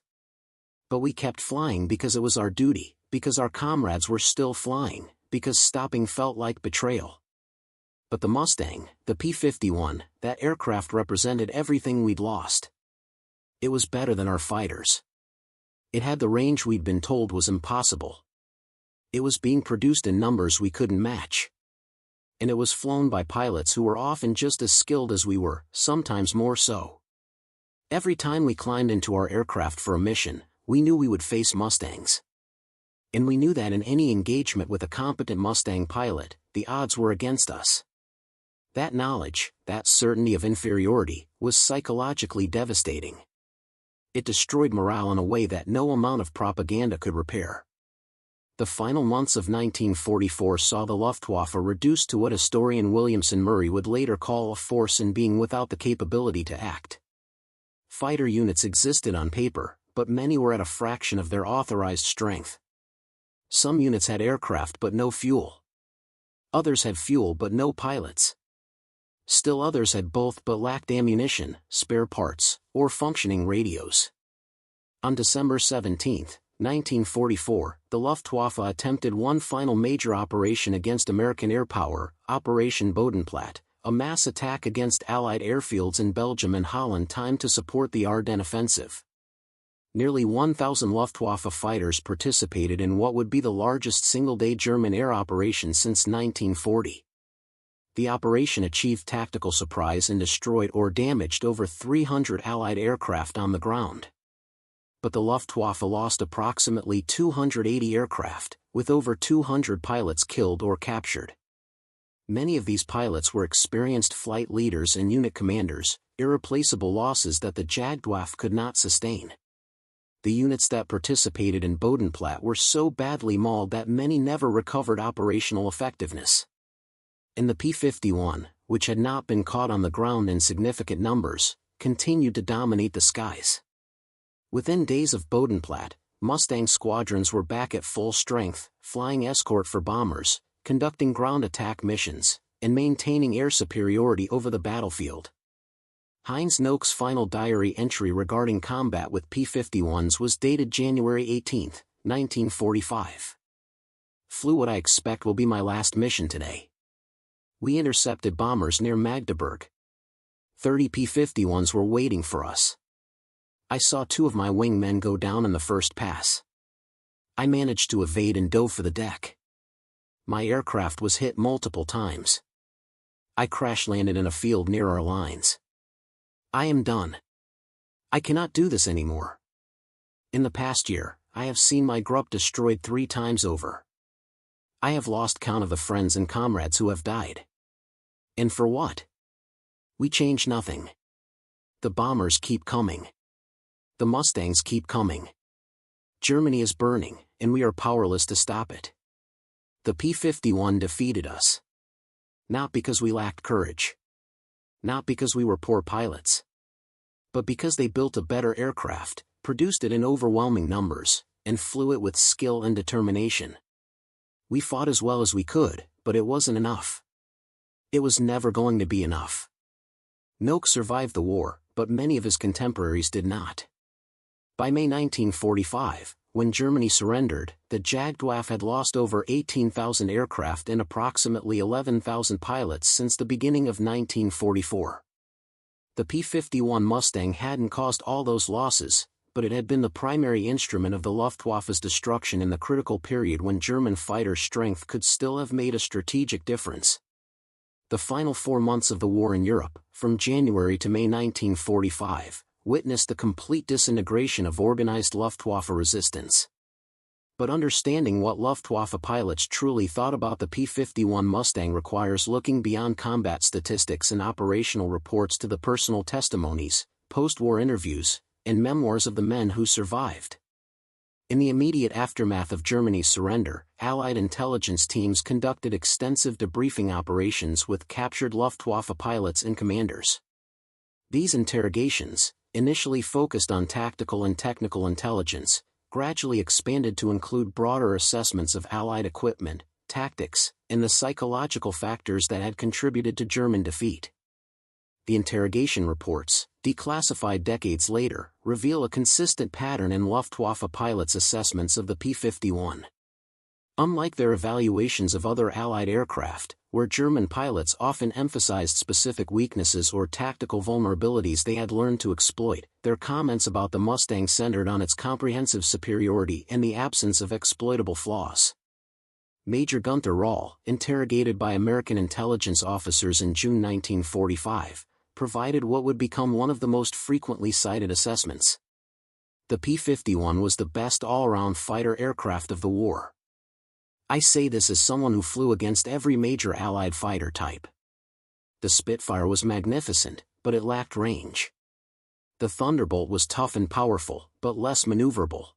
But we kept flying because it was our duty, because our comrades were still flying, because stopping felt like betrayal. But the Mustang, the P-51, that aircraft represented everything we'd lost. It was better than our fighters. It had the range we'd been told was impossible. It was being produced in numbers we couldn't match. And it was flown by pilots who were often just as skilled as we were, sometimes more so. Every time we climbed into our aircraft for a mission, we knew we would face Mustangs. And we knew that in any engagement with a competent Mustang pilot, the odds were against us. That knowledge, that certainty of inferiority, was psychologically devastating. It destroyed morale in a way that no amount of propaganda could repair. The final months of 1944 saw the Luftwaffe reduced to what historian Williamson Murray would later call a force in being without the capability to act. Fighter units existed on paper, but many were at a fraction of their authorized strength. Some units had aircraft but no fuel. Others had fuel but no pilots. Still others had both but lacked ammunition, spare parts, or functioning radios. On December 17, 1944, the Luftwaffe attempted one final major operation against American air power, Operation Bodenplatte, a mass attack against Allied airfields in Belgium and Holland timed to support the Ardennes offensive. Nearly 1,000 Luftwaffe fighters participated in what would be the largest single-day German air operation since 1940. The operation achieved tactical surprise and destroyed or damaged over 300 Allied aircraft on the ground. But the Luftwaffe lost approximately 280 aircraft, with over 200 pilots killed or captured. Many of these pilots were experienced flight leaders and unit commanders, irreplaceable losses that the Jagdwaffe could not sustain. The units that participated in Bodenplatte were so badly mauled that many never recovered operational effectiveness. And the P-51, which had not been caught on the ground in significant numbers, continued to dominate the skies. Within days of Bodenplatte, Mustang squadrons were back at full strength, flying escort for bombers, conducting ground attack missions, and maintaining air superiority over the battlefield. Heinz Noakes' final diary entry regarding combat with P-51s was dated January 18, 1945. Flew what I expect will be my last mission today. We intercepted bombers near Magdeburg. 30 P-51s were waiting for us. I saw 2 of my wingmen go down in the first pass. I managed to evade and dove for the deck. My aircraft was hit multiple times. I crash-landed in a field near our lines. I am done. I cannot do this anymore. In the past year, I have seen my group destroyed 3 times over. I have lost count of the friends and comrades who have died. And for what? We change nothing. The bombers keep coming. The Mustangs keep coming. Germany is burning, and we are powerless to stop it. The P-51 defeated us. Not because we lacked courage. Not because we were poor pilots. But because they built a better aircraft, produced it in overwhelming numbers, and flew it with skill and determination. We fought as well as we could, but it wasn't enough. It was never going to be enough. Noakes survived the war, but many of his contemporaries did not. By May 1945, when Germany surrendered, the Luftwaffe had lost over 18,000 aircraft and approximately 11,000 pilots since the beginning of 1944. The P-51 Mustang hadn't caused all those losses, but it had been the primary instrument of the Luftwaffe's destruction in the critical period when German fighter strength could still have made a strategic difference. The final 4 months of the war in Europe, from January to May 1945, witnessed the complete disintegration of organized Luftwaffe resistance. But understanding what Luftwaffe pilots truly thought about the P-51 Mustang requires looking beyond combat statistics and operational reports to the personal testimonies, post-war interviews, and memoirs of the men who survived. In the immediate aftermath of Germany's surrender, Allied intelligence teams conducted extensive debriefing operations with captured Luftwaffe pilots and commanders. These interrogations, initially focused on tactical and technical intelligence, gradually expanded to include broader assessments of Allied equipment, tactics, and the psychological factors that had contributed to German defeat. The interrogation reports, declassified decades later, reveal a consistent pattern in Luftwaffe pilots' assessments of the P-51. Unlike their evaluations of other Allied aircraft, where German pilots often emphasized specific weaknesses or tactical vulnerabilities they had learned to exploit, their comments about the Mustang centered on its comprehensive superiority and the absence of exploitable flaws. Major Gunther Rall, interrogated by American intelligence officers in June 1945, provided what would become one of the most frequently cited assessments. The P-51 was the best all-around fighter aircraft of the war. I say this as someone who flew against every major Allied fighter type. The Spitfire was magnificent, but it lacked range. The Thunderbolt was tough and powerful, but less maneuverable.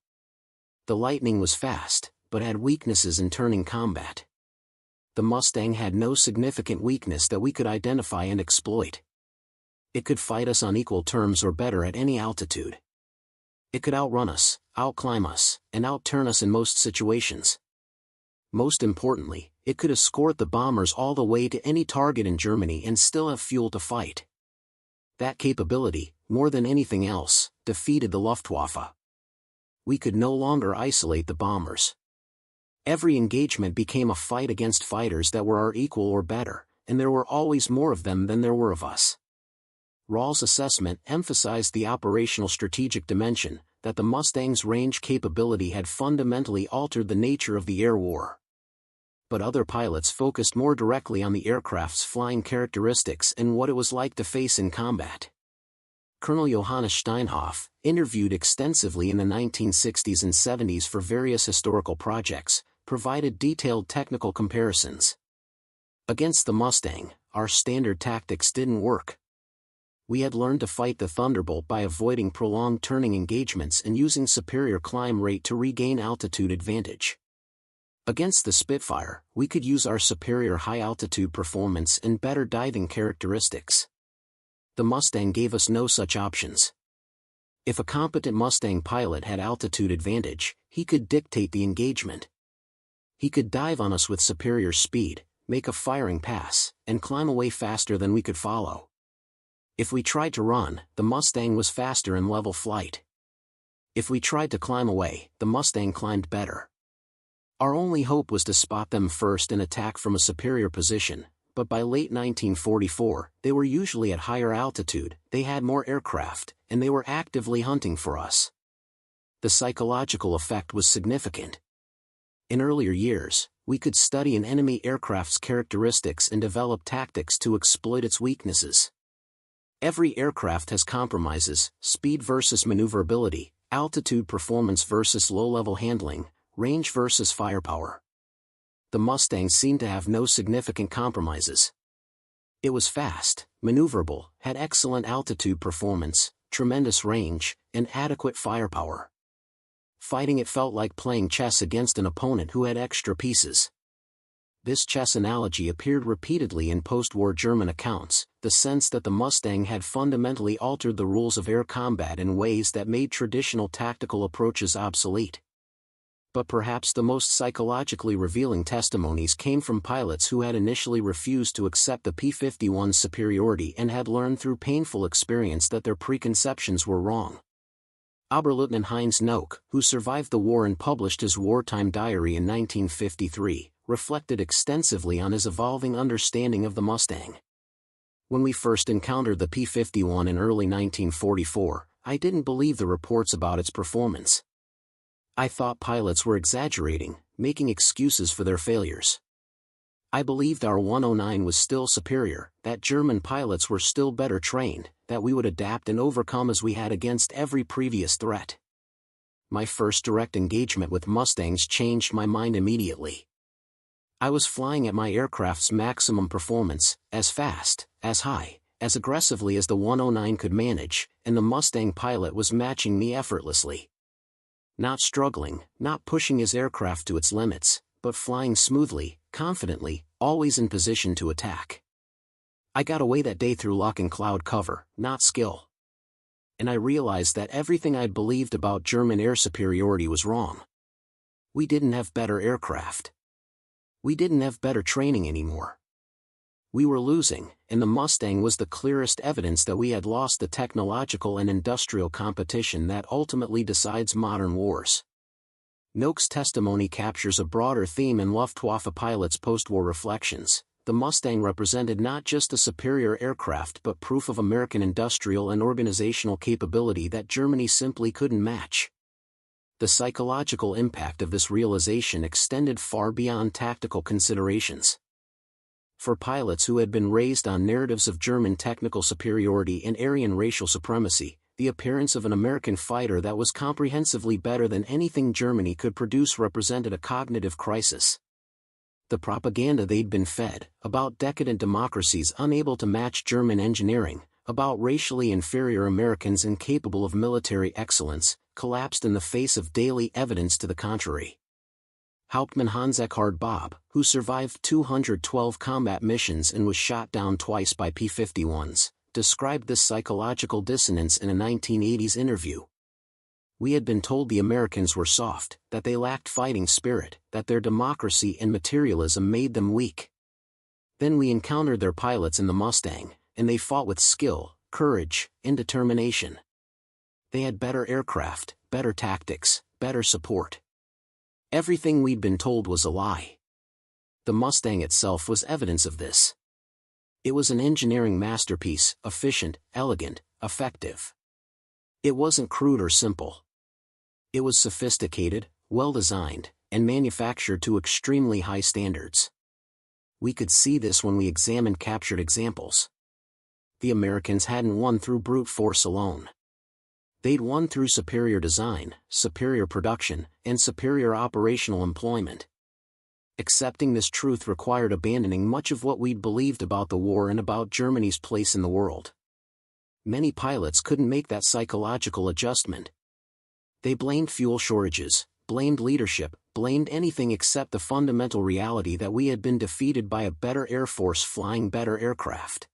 The Lightning was fast, but had weaknesses in turning combat. The Mustang had no significant weakness that we could identify and exploit. It could fight us on equal terms or better at any altitude. It could outrun us, outclimb us, and outturn us in most situations. Most importantly, it could escort the bombers all the way to any target in Germany and still have fuel to fight. That capability, more than anything else, defeated the Luftwaffe. We could no longer isolate the bombers. Every engagement became a fight against fighters that were our equal or better, and there were always more of them than there were of us. Rall's assessment emphasized the operational strategic dimension, that the Mustang's range capability had fundamentally altered the nature of the air war. But other pilots focused more directly on the aircraft's flying characteristics and what it was like to face in combat. Colonel Johannes Steinhoff, interviewed extensively in the 1960s and 70s for various historical projects, provided detailed technical comparisons. Against the Mustang, our standard tactics didn't work. We had learned to fight the Thunderbolt by avoiding prolonged turning engagements and using superior climb rate to regain altitude advantage. Against the Spitfire, we could use our superior high-altitude performance and better diving characteristics. The Mustang gave us no such options. If a competent Mustang pilot had altitude advantage, he could dictate the engagement. He could dive on us with superior speed, make a firing pass, and climb away faster than we could follow. If we tried to run, the Mustang was faster in level flight. If we tried to climb away, the Mustang climbed better. Our only hope was to spot them first and attack from a superior position, but by late 1944, they were usually at higher altitude, they had more aircraft, and they were actively hunting for us. The psychological effect was significant. In earlier years, we could study an enemy aircraft's characteristics and develop tactics to exploit its weaknesses. Every aircraft has compromises: speed versus maneuverability, altitude performance versus low-level handling, range versus firepower. The Mustang seemed to have no significant compromises. It was fast, maneuverable, had excellent altitude performance, tremendous range, and adequate firepower. Fighting it felt like playing chess against an opponent who had extra pieces. This chess analogy appeared repeatedly in post-war German accounts, the sense that the Mustang had fundamentally altered the rules of air combat in ways that made traditional tactical approaches obsolete. But perhaps the most psychologically revealing testimonies came from pilots who had initially refused to accept the P-51's superiority and had learned through painful experience that their preconceptions were wrong. Oberleutnant Heinz Nock, who survived the war and published his wartime diary in 1953, reflected extensively on his evolving understanding of the Mustang. When we first encountered the P-51 in early 1944, I didn't believe the reports about its performance. I thought pilots were exaggerating, making excuses for their failures. I believed our 109 was still superior, that German pilots were still better trained, that we would adapt and overcome as we had against every previous threat. My first direct engagement with Mustangs changed my mind immediately. I was flying at my aircraft's maximum performance, as fast, as high, as aggressively as the 109 could manage, and the Mustang pilot was matching me effortlessly. Not struggling, not pushing his aircraft to its limits, but flying smoothly, confidently, always in position to attack. I got away that day through luck and cloud cover, not skill. And I realized that everything I'd believed about German air superiority was wrong. We didn't have better aircraft. We didn't have better training anymore. We were losing, and the Mustang was the clearest evidence that we had lost the technological and industrial competition that ultimately decides modern wars. Nock's testimony captures a broader theme in Luftwaffe pilots' post-war reflections. The Mustang represented not just a superior aircraft but proof of American industrial and organizational capability that Germany simply couldn't match. The psychological impact of this realization extended far beyond tactical considerations. For pilots who had been raised on narratives of German technical superiority and Aryan racial supremacy, the appearance of an American fighter that was comprehensively better than anything Germany could produce represented a cognitive crisis. The propaganda they'd been fed, about decadent democracies unable to match German engineering, about racially inferior Americans incapable of military excellence, collapsed in the face of daily evidence to the contrary. Hauptmann Hans-Eckhard Bob, who survived 212 combat missions and was shot down twice by P-51s, described this psychological dissonance in a 1980s interview. We had been told the Americans were soft, that they lacked fighting spirit, that their democracy and materialism made them weak. Then we encountered their pilots in the Mustang, and they fought with skill, courage, and determination. They had better aircraft, better tactics, better support. Everything we'd been told was a lie. The Mustang itself was evidence of this. It was an engineering masterpiece, efficient, elegant, effective. It wasn't crude or simple. It was sophisticated, well-designed, and manufactured to extremely high standards. We could see this when we examined captured examples. The Americans hadn't won through brute force alone. They'd won through superior design, superior production, and superior operational employment. Accepting this truth required abandoning much of what we'd believed about the war and about Germany's place in the world. Many pilots couldn't make that psychological adjustment. They blamed fuel shortages, blamed leadership, blamed anything except the fundamental reality that we had been defeated by a better air force flying better aircraft.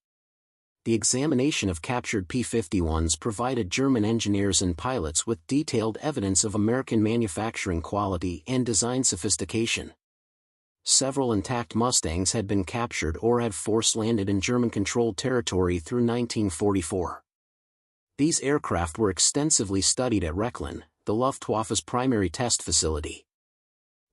The examination of captured P-51s provided German engineers and pilots with detailed evidence of American manufacturing quality and design sophistication. several intact Mustangs had been captured or had force-landed in German-controlled territory through 1944. These aircraft were extensively studied at Rechlin, the Luftwaffe's primary test facility.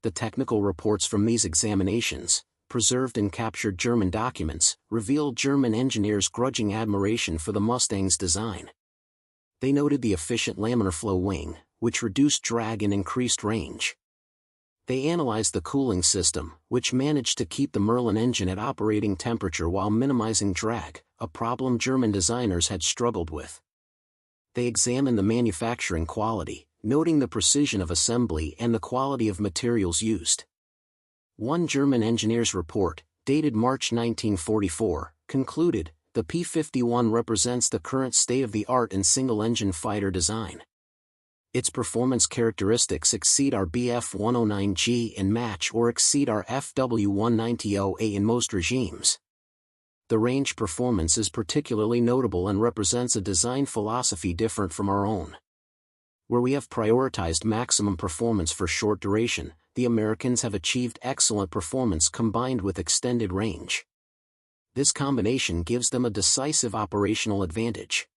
The technical reports from these examinations, preserved in captured German documents, revealed German engineers' grudging admiration for the Mustang's design. They noted the efficient laminar flow wing, which reduced drag and increased range. They analyzed the cooling system, which managed to keep the Merlin engine at operating temperature while minimizing drag, a problem German designers had struggled with. They examined the manufacturing quality, noting the precision of assembly and the quality of materials used. One German engineer's report, dated March 1944, concluded, "The P-51 represents the current state-of-the-art in single-engine fighter design. Its performance characteristics exceed our Bf-109G and match or exceed our FW-190A in most regimes. The range performance is particularly notable and represents a design philosophy different from our own. Where we have prioritized maximum performance for short duration, the Americans have achieved excellent performance combined with extended range. This combination gives them a decisive operational advantage."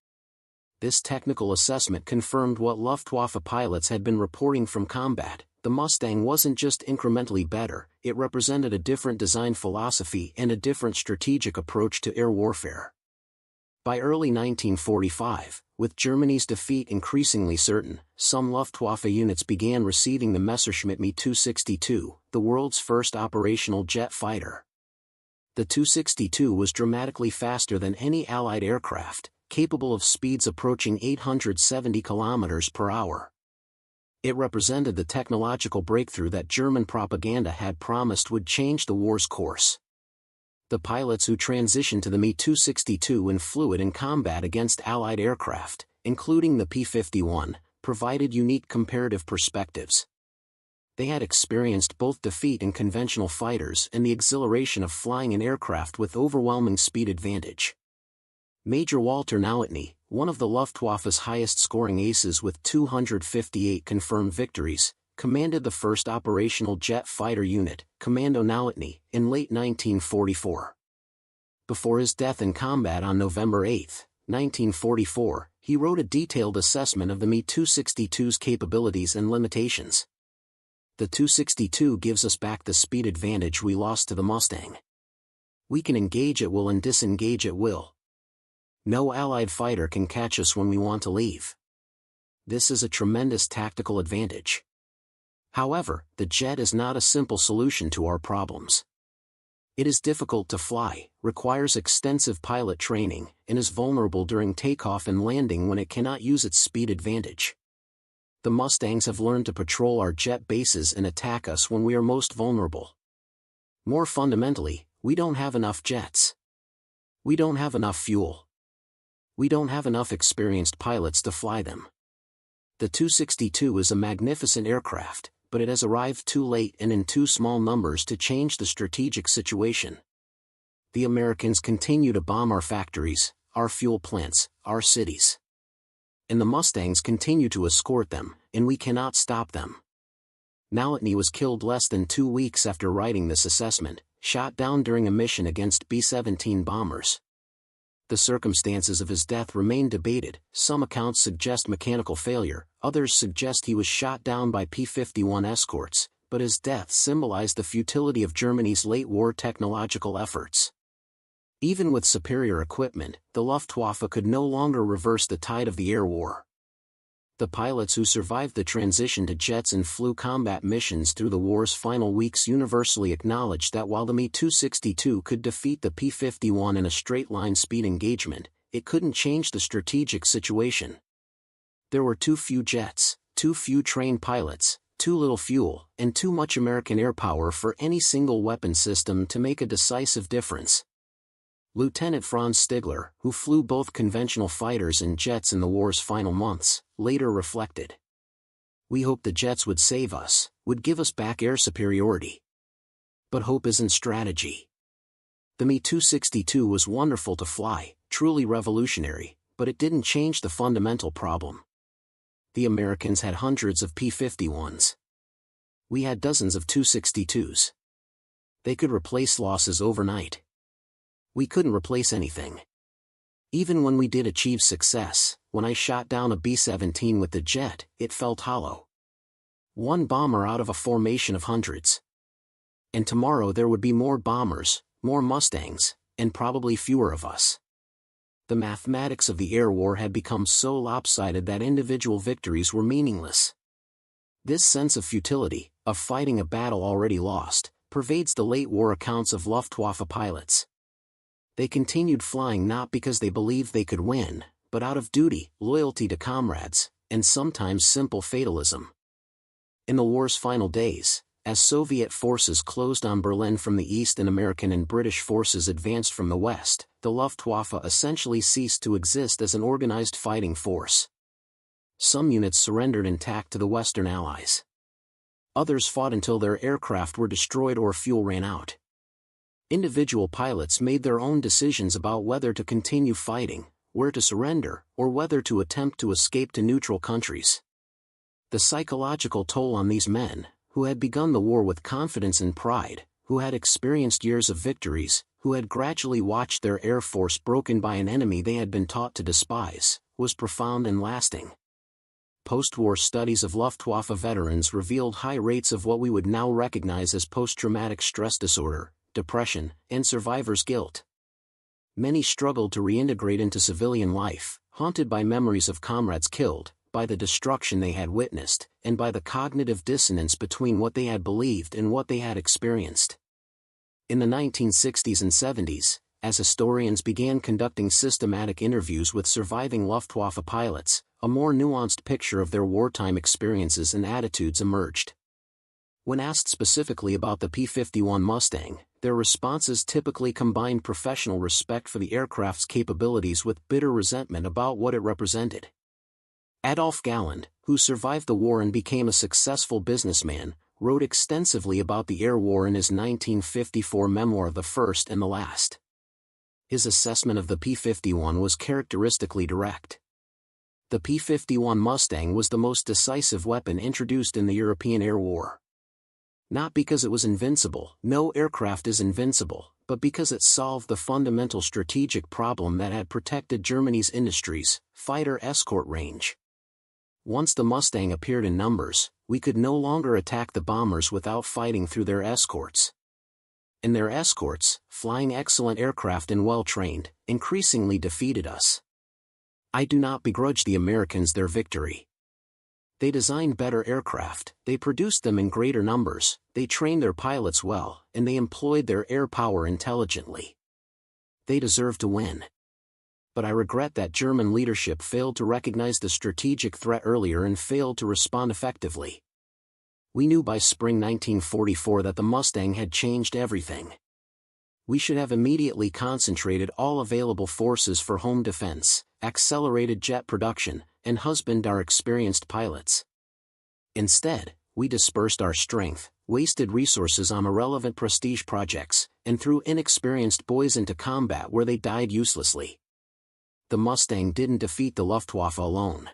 This technical assessment confirmed what Luftwaffe pilots had been reporting from combat. The Mustang wasn't just incrementally better, it represented a different design philosophy and a different strategic approach to air warfare. By early 1945, with Germany's defeat increasingly certain, some Luftwaffe units began receiving the Messerschmitt Me-262, the world's first operational jet fighter. The 262 was dramatically faster than any Allied aircraft, capable of speeds approaching 870 km per hour. It represented the technological breakthrough that German propaganda had promised would change the war's course. The pilots who transitioned to the Me-262 and flew it in combat against Allied aircraft, including the P-51, provided unique comparative perspectives. They had experienced both defeat in conventional fighters and the exhilaration of flying an aircraft with overwhelming speed advantage. Major Walter Nautny, one of the Luftwaffe's highest-scoring aces with 258 confirmed victories, commanded the first operational jet fighter unit, Kommando Nautny, in late 1944. Before his death in combat on November 8, 1944, he wrote a detailed assessment of the Me-262's capabilities and limitations. "The 262 gives us back the speed advantage we lost to the Mustang. We can engage at will and disengage at will. No Allied fighter can catch us when we want to leave. This is a tremendous tactical advantage. However, the jet is not a simple solution to our problems. It is difficult to fly, requires extensive pilot training, and is vulnerable during takeoff and landing when it cannot use its speed advantage. The Mustangs have learned to patrol our jet bases and attack us when we are most vulnerable. More fundamentally, we don't have enough jets. We don't have enough fuel. We don't have enough experienced pilots to fly them. The 262 is a magnificent aircraft, but it has arrived too late and in too small numbers to change the strategic situation. The Americans continue to bomb our factories, our fuel plants, our cities. And the Mustangs continue to escort them, and we cannot stop them." Nautny was killed less than 2 weeks after writing this assessment, shot down during a mission against B-17 bombers. The circumstances of his death remain debated. Some accounts suggest mechanical failure, others suggest he was shot down by P-51 escorts, but his death symbolized the futility of Germany's late-war technological efforts. Even with superior equipment, the Luftwaffe could no longer reverse the tide of the air war. The pilots who survived the transition to jets and flew combat missions through the war's final weeks universally acknowledged that while the Me-262 could defeat the P-51 in a straight-line speed engagement, it couldn't change the strategic situation. There were too few jets, too few trained pilots, too little fuel, and too much American air power for any single weapon system to make a decisive difference. Lieutenant Franz Stigler, who flew both conventional fighters and jets in the war's final months, later reflected, "We hoped the jets would save us, would give us back air superiority. But hope isn't strategy. The Me-262 was wonderful to fly, truly revolutionary, but it didn't change the fundamental problem. The Americans had hundreds of P-51s. We had dozens of 262s. They could replace losses overnight. We couldn't replace anything. Even when we did achieve success, when I shot down a B-17 with the jet, it felt hollow. One bomber out of a formation of hundreds. And tomorrow there would be more bombers, more Mustangs, and probably fewer of us. The mathematics of the air war had become so lopsided that individual victories were meaningless. This sense of futility, of fighting a battle already lost, pervades the late war accounts of Luftwaffe pilots. They continued flying not because they believed they could win, but out of duty, loyalty to comrades, and sometimes simple fatalism. In the war's final days, as Soviet forces closed on Berlin from the east and American and British forces advanced from the west, the Luftwaffe essentially ceased to exist as an organized fighting force. Some units surrendered intact to the Western Allies. Others fought until their aircraft were destroyed or fuel ran out. Individual pilots made their own decisions about whether to continue fighting, where to surrender, or whether to attempt to escape to neutral countries. The psychological toll on these men, who had begun the war with confidence and pride, who had experienced years of victories, who had gradually watched their air force broken by an enemy they had been taught to despise, was profound and lasting. Post-war studies of Luftwaffe veterans revealed high rates of what we would now recognize as post-traumatic stress disorder, depression, and survivor's guilt. Many struggled to reintegrate into civilian life, haunted by memories of comrades killed, by the destruction they had witnessed, and by the cognitive dissonance between what they had believed and what they had experienced. In the 1960s and 70s, as historians began conducting systematic interviews with surviving Luftwaffe pilots, a more nuanced picture of their wartime experiences and attitudes emerged. When asked specifically about the P-51 Mustang, their responses typically combined professional respect for the aircraft's capabilities with bitter resentment about what it represented. Adolf Galland, who survived the war and became a successful businessman, wrote extensively about the air war in his 1954 memoir The First and the Last. His assessment of the P-51 was characteristically direct. The P-51 Mustang was the most decisive weapon introduced in the European air war. Not because it was invincible, no aircraft is invincible, but because it solved the fundamental strategic problem that had protected Germany's industries, fighter escort range. Once the Mustang appeared in numbers, we could no longer attack the bombers without fighting through their escorts. And their escorts, flying excellent aircraft and well-trained, increasingly defeated us. I do not begrudge the Americans their victory. They designed better aircraft, they produced them in greater numbers, they trained their pilots well, and they employed their air power intelligently. They deserve to win. But I regret that German leadership failed to recognize the strategic threat earlier and failed to respond effectively. We knew by spring 1944 that the Mustang had changed everything. We should have immediately concentrated all available forces for home defense, accelerated jet production, and husbanded our experienced pilots. Instead, we dispersed our strength, wasted resources on irrelevant prestige projects, and threw inexperienced boys into combat where they died uselessly. The Mustang didn't defeat the Luftwaffe alone.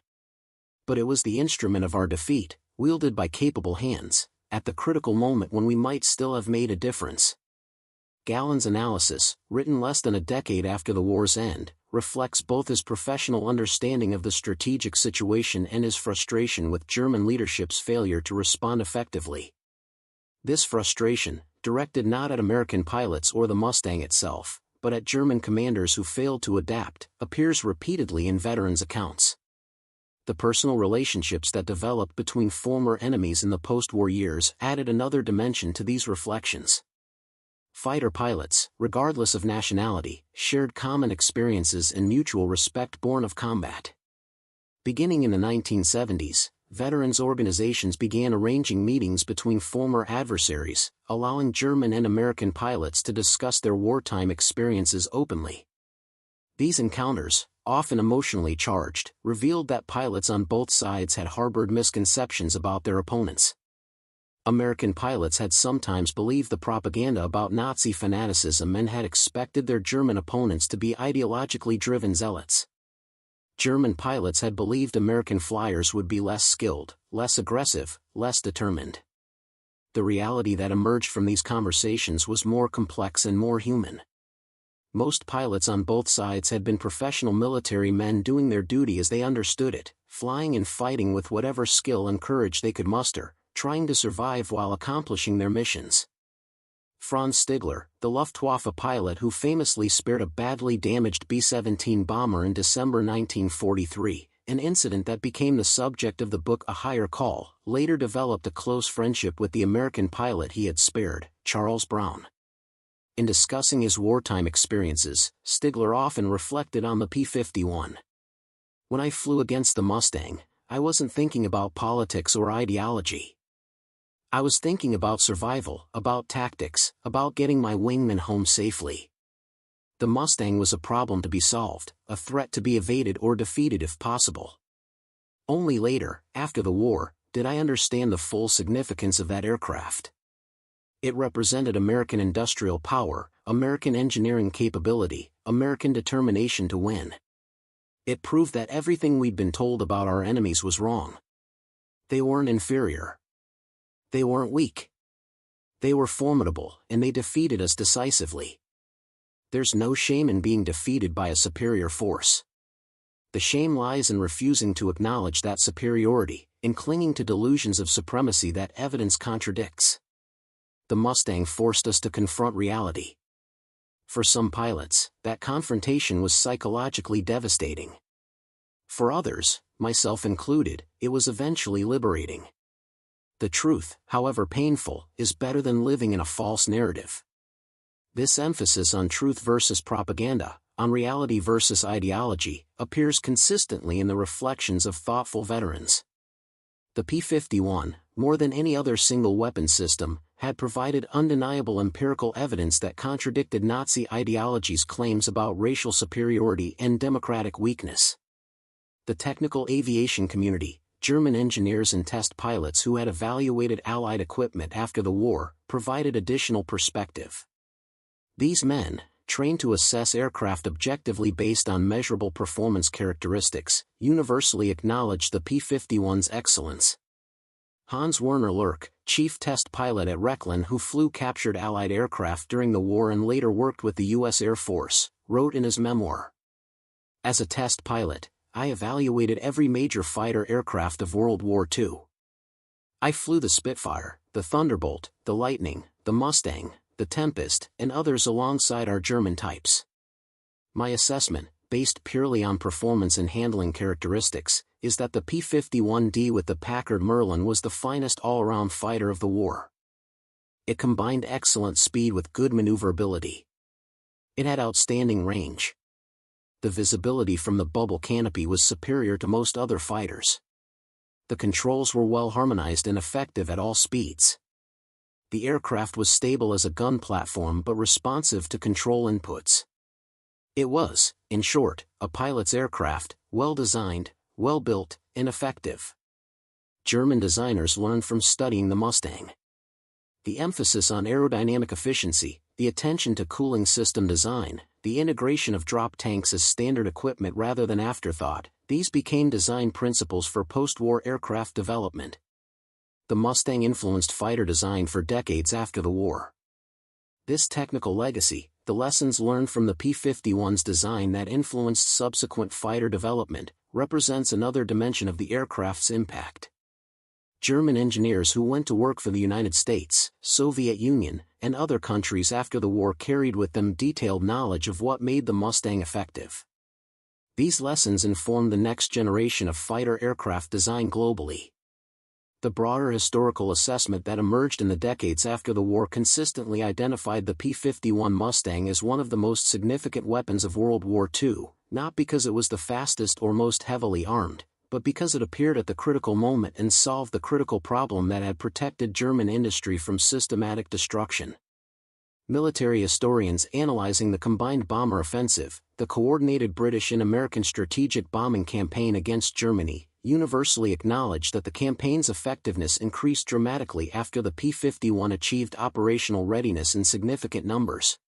But it was the instrument of our defeat, wielded by capable hands, at the critical moment when we might still have made a difference. Galland's analysis, written less than a decade after the war's end, reflects both his professional understanding of the strategic situation and his frustration with German leadership's failure to respond effectively. This frustration, directed not at American pilots or the Mustang itself, but at German commanders who failed to adapt, appears repeatedly in veterans' accounts. The personal relationships that developed between former enemies in the post-war years added another dimension to these reflections. Fighter pilots, regardless of nationality, shared common experiences and mutual respect born of combat. Beginning in the 1970s, veterans organizations began arranging meetings between former adversaries, allowing German and American pilots to discuss their wartime experiences openly. These encounters, often emotionally charged, revealed that pilots on both sides had harbored misconceptions about their opponents. American pilots had sometimes believed the propaganda about Nazi fanaticism and had expected their German opponents to be ideologically driven zealots. German pilots had believed American flyers would be less skilled, less aggressive, less determined. The reality that emerged from these conversations was more complex and more human. Most pilots on both sides had been professional military men doing their duty as they understood it, flying and fighting with whatever skill and courage they could muster, trying to survive while accomplishing their missions. Franz Stigler, the Luftwaffe pilot who famously spared a badly damaged B-17 bomber in December 1943, an incident that became the subject of the book A Higher Call, later developed a close friendship with the American pilot he had spared, Charles Brown. In discussing his wartime experiences, Stigler often reflected on the P-51. When I flew against the Mustang, I wasn't thinking about politics or ideology. I was thinking about survival, about tactics, about getting my wingman home safely. The Mustang was a problem to be solved, a threat to be evaded or defeated if possible. Only later, after the war, did I understand the full significance of that aircraft. It represented American industrial power, American engineering capability, American determination to win. It proved that everything we'd been told about our enemies was wrong. They weren't inferior. They weren't weak. They were formidable, and they defeated us decisively. There's no shame in being defeated by a superior force. The shame lies in refusing to acknowledge that superiority, in clinging to delusions of supremacy that evidence contradicts. The Mustang forced us to confront reality. For some pilots, that confrontation was psychologically devastating. For others, myself included, it was eventually liberating. The truth, however painful, is better than living in a false narrative. This emphasis on truth versus propaganda, on reality versus ideology, appears consistently in the reflections of thoughtful veterans. The P-51, more than any other single weapon system, had provided undeniable empirical evidence that contradicted Nazi ideology's claims about racial superiority and democratic weakness. The technical aviation community, German engineers and test pilots who had evaluated Allied equipment after the war, provided additional perspective. These men, trained to assess aircraft objectively based on measurable performance characteristics, universally acknowledged the P-51's excellence. Hans Werner Lurk, chief test pilot at Rechlin who flew captured Allied aircraft during the war and later worked with the U.S. Air Force, wrote in his memoir, "As a test pilot, I evaluated every major fighter aircraft of World War II. I flew the Spitfire, the Thunderbolt, the Lightning, the Mustang, the Tempest, and others alongside our German types. My assessment, based purely on performance and handling characteristics, is that the P-51D with the Packard Merlin was the finest all-around fighter of the war. It combined excellent speed with good maneuverability. It had outstanding range. The visibility from the bubble canopy was superior to most other fighters. The controls were well harmonized and effective at all speeds. The aircraft was stable as a gun platform but responsive to control inputs. It was, in short, a pilot's aircraft, well-designed, well-built, and effective." German designers learned from studying the Mustang. The emphasis on aerodynamic efficiency, the attention to cooling system design, the integration of drop tanks as standard equipment rather than afterthought, these became design principles for post-war aircraft development. The Mustang influenced fighter design for decades after the war. This technical legacy, the lessons learned from the P-51's design that influenced subsequent fighter development, represents another dimension of the aircraft's impact. German engineers who went to work for the United States, Soviet Union, and other countries after the war carried with them detailed knowledge of what made the Mustang effective. These lessons informed the next generation of fighter aircraft design globally. The broader historical assessment that emerged in the decades after the war consistently identified the P-51 Mustang as one of the most significant weapons of World War II, not because it was the fastest or most heavily armed, but because it appeared at the critical moment and solved the critical problem that had protected German industry from systematic destruction. Military historians analyzing the combined bomber offensive, the coordinated British and American strategic bombing campaign against Germany, universally acknowledged that the campaign's effectiveness increased dramatically after the P-51 achieved operational readiness in significant numbers.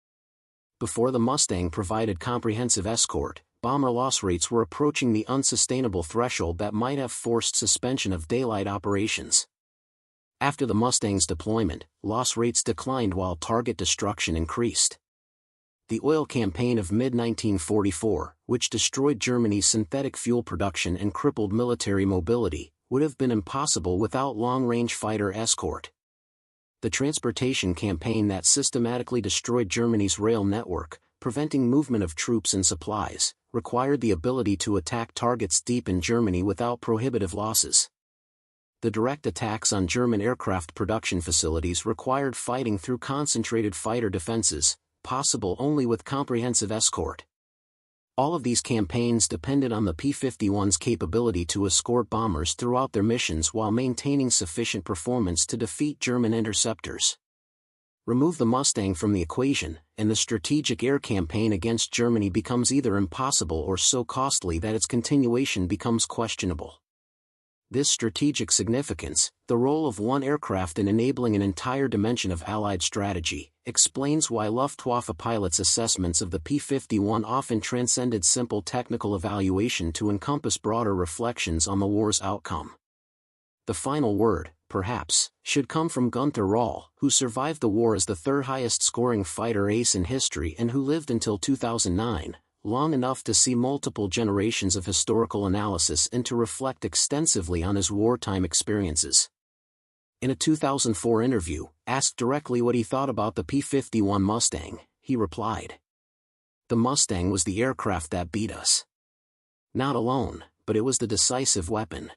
Before the Mustang provided comprehensive escort, bomber loss rates were approaching the unsustainable threshold that might have forced suspension of daylight operations. After the Mustang's deployment, loss rates declined while target destruction increased. The oil campaign of mid-1944, which destroyed Germany's synthetic fuel production and crippled military mobility, would have been impossible without long-range fighter escort. The transportation campaign that systematically destroyed Germany's rail network, preventing movement of troops and supplies, required the ability to attack targets deep in Germany without prohibitive losses. The direct attacks on German aircraft production facilities required fighting through concentrated fighter defenses, possible only with comprehensive escort. All of these campaigns depended on the P-51's capability to escort bombers throughout their missions while maintaining sufficient performance to defeat German interceptors. Remove the Mustang from the equation, and the strategic air campaign against Germany becomes either impossible or so costly that its continuation becomes questionable. This strategic significance, the role of one aircraft in enabling an entire dimension of Allied strategy, explains why Luftwaffe pilots' assessments of the P-51 often transcended simple technical evaluation to encompass broader reflections on the war's outcome. The final word, perhaps, should come from Gunther Röhrl, who survived the war as the third highest scoring fighter ace in history and who lived until 2009. Long enough to see multiple generations of historical analysis and to reflect extensively on his wartime experiences. In a 2004 interview, asked directly what he thought about the P-51 Mustang, he replied, "The Mustang was the aircraft that beat us. Not alone, but it was the decisive weapon.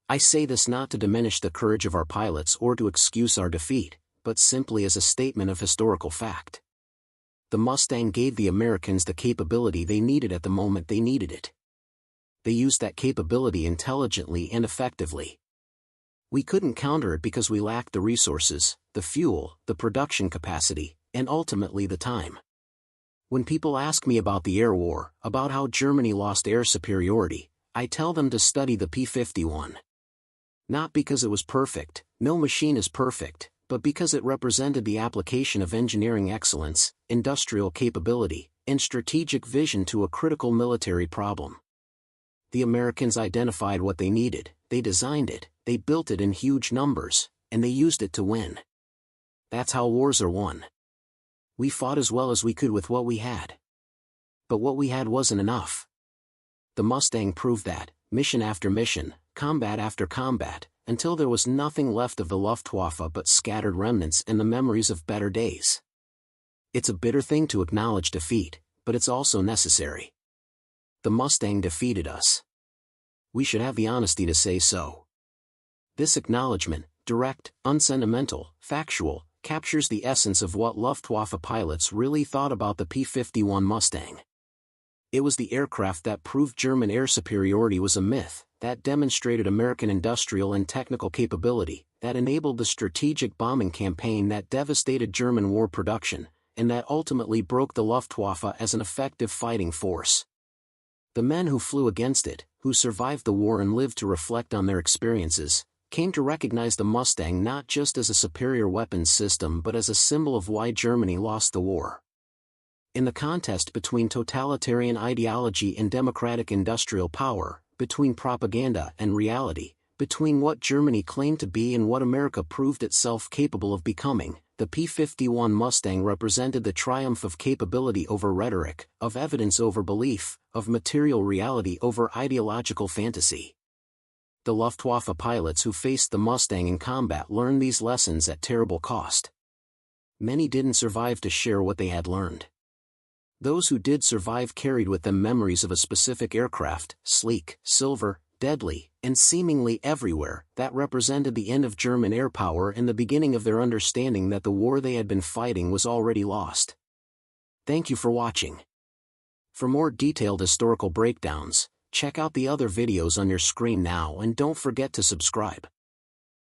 I say this not to diminish the courage of our pilots or to excuse our defeat, but simply as a statement of historical fact. The Mustang gave the Americans the capability they needed at the moment they needed it. They used that capability intelligently and effectively. We couldn't counter it because we lacked the resources, the fuel, the production capacity, and ultimately the time. When people ask me about the air war, about how Germany lost air superiority, I tell them to study the P-51. Not because it was perfect, no machine is perfect, but because it represented the application of engineering excellence, industrial capability, and strategic vision to a critical military problem. The Americans identified what they needed, they designed it, they built it in huge numbers, and they used it to win. That's how wars are won. We fought as well as we could with what we had. But what we had wasn't enough. The Mustang proved that, mission after mission, combat after combat, until there was nothing left of the Luftwaffe but scattered remnants and the memories of better days. It's a bitter thing to acknowledge defeat, but it's also necessary. The Mustang defeated us. We should have the honesty to say so. This acknowledgement, direct, unsentimental, factual, captures the essence of what Luftwaffe pilots really thought about the P-51 Mustang. It was the aircraft that proved German air superiority was a myth, that demonstrated American industrial and technical capability, that enabled the strategic bombing campaign that devastated German war production, and that ultimately broke the Luftwaffe as an effective fighting force. The men who flew against it, who survived the war and lived to reflect on their experiences, came to recognize the Mustang not just as a superior weapons system but as a symbol of why Germany lost the war. In the contest between totalitarian ideology and democratic industrial power, between propaganda and reality, between what Germany claimed to be and what America proved itself capable of becoming, the P-51 Mustang represented the triumph of capability over rhetoric, of evidence over belief, of material reality over ideological fantasy. The Luftwaffe pilots who faced the Mustang in combat learned these lessons at terrible cost. Many didn't survive to share what they had learned. Those who did survive carried with them memories of a specific aircraft, sleek, silver, deadly, and seemingly everywhere, that represented the end of German air power and the beginning of their understanding that the war they had been fighting was already lost. Thank you for watching. For more detailed historical breakdowns, check out the other videos on your screen now and don't forget to subscribe.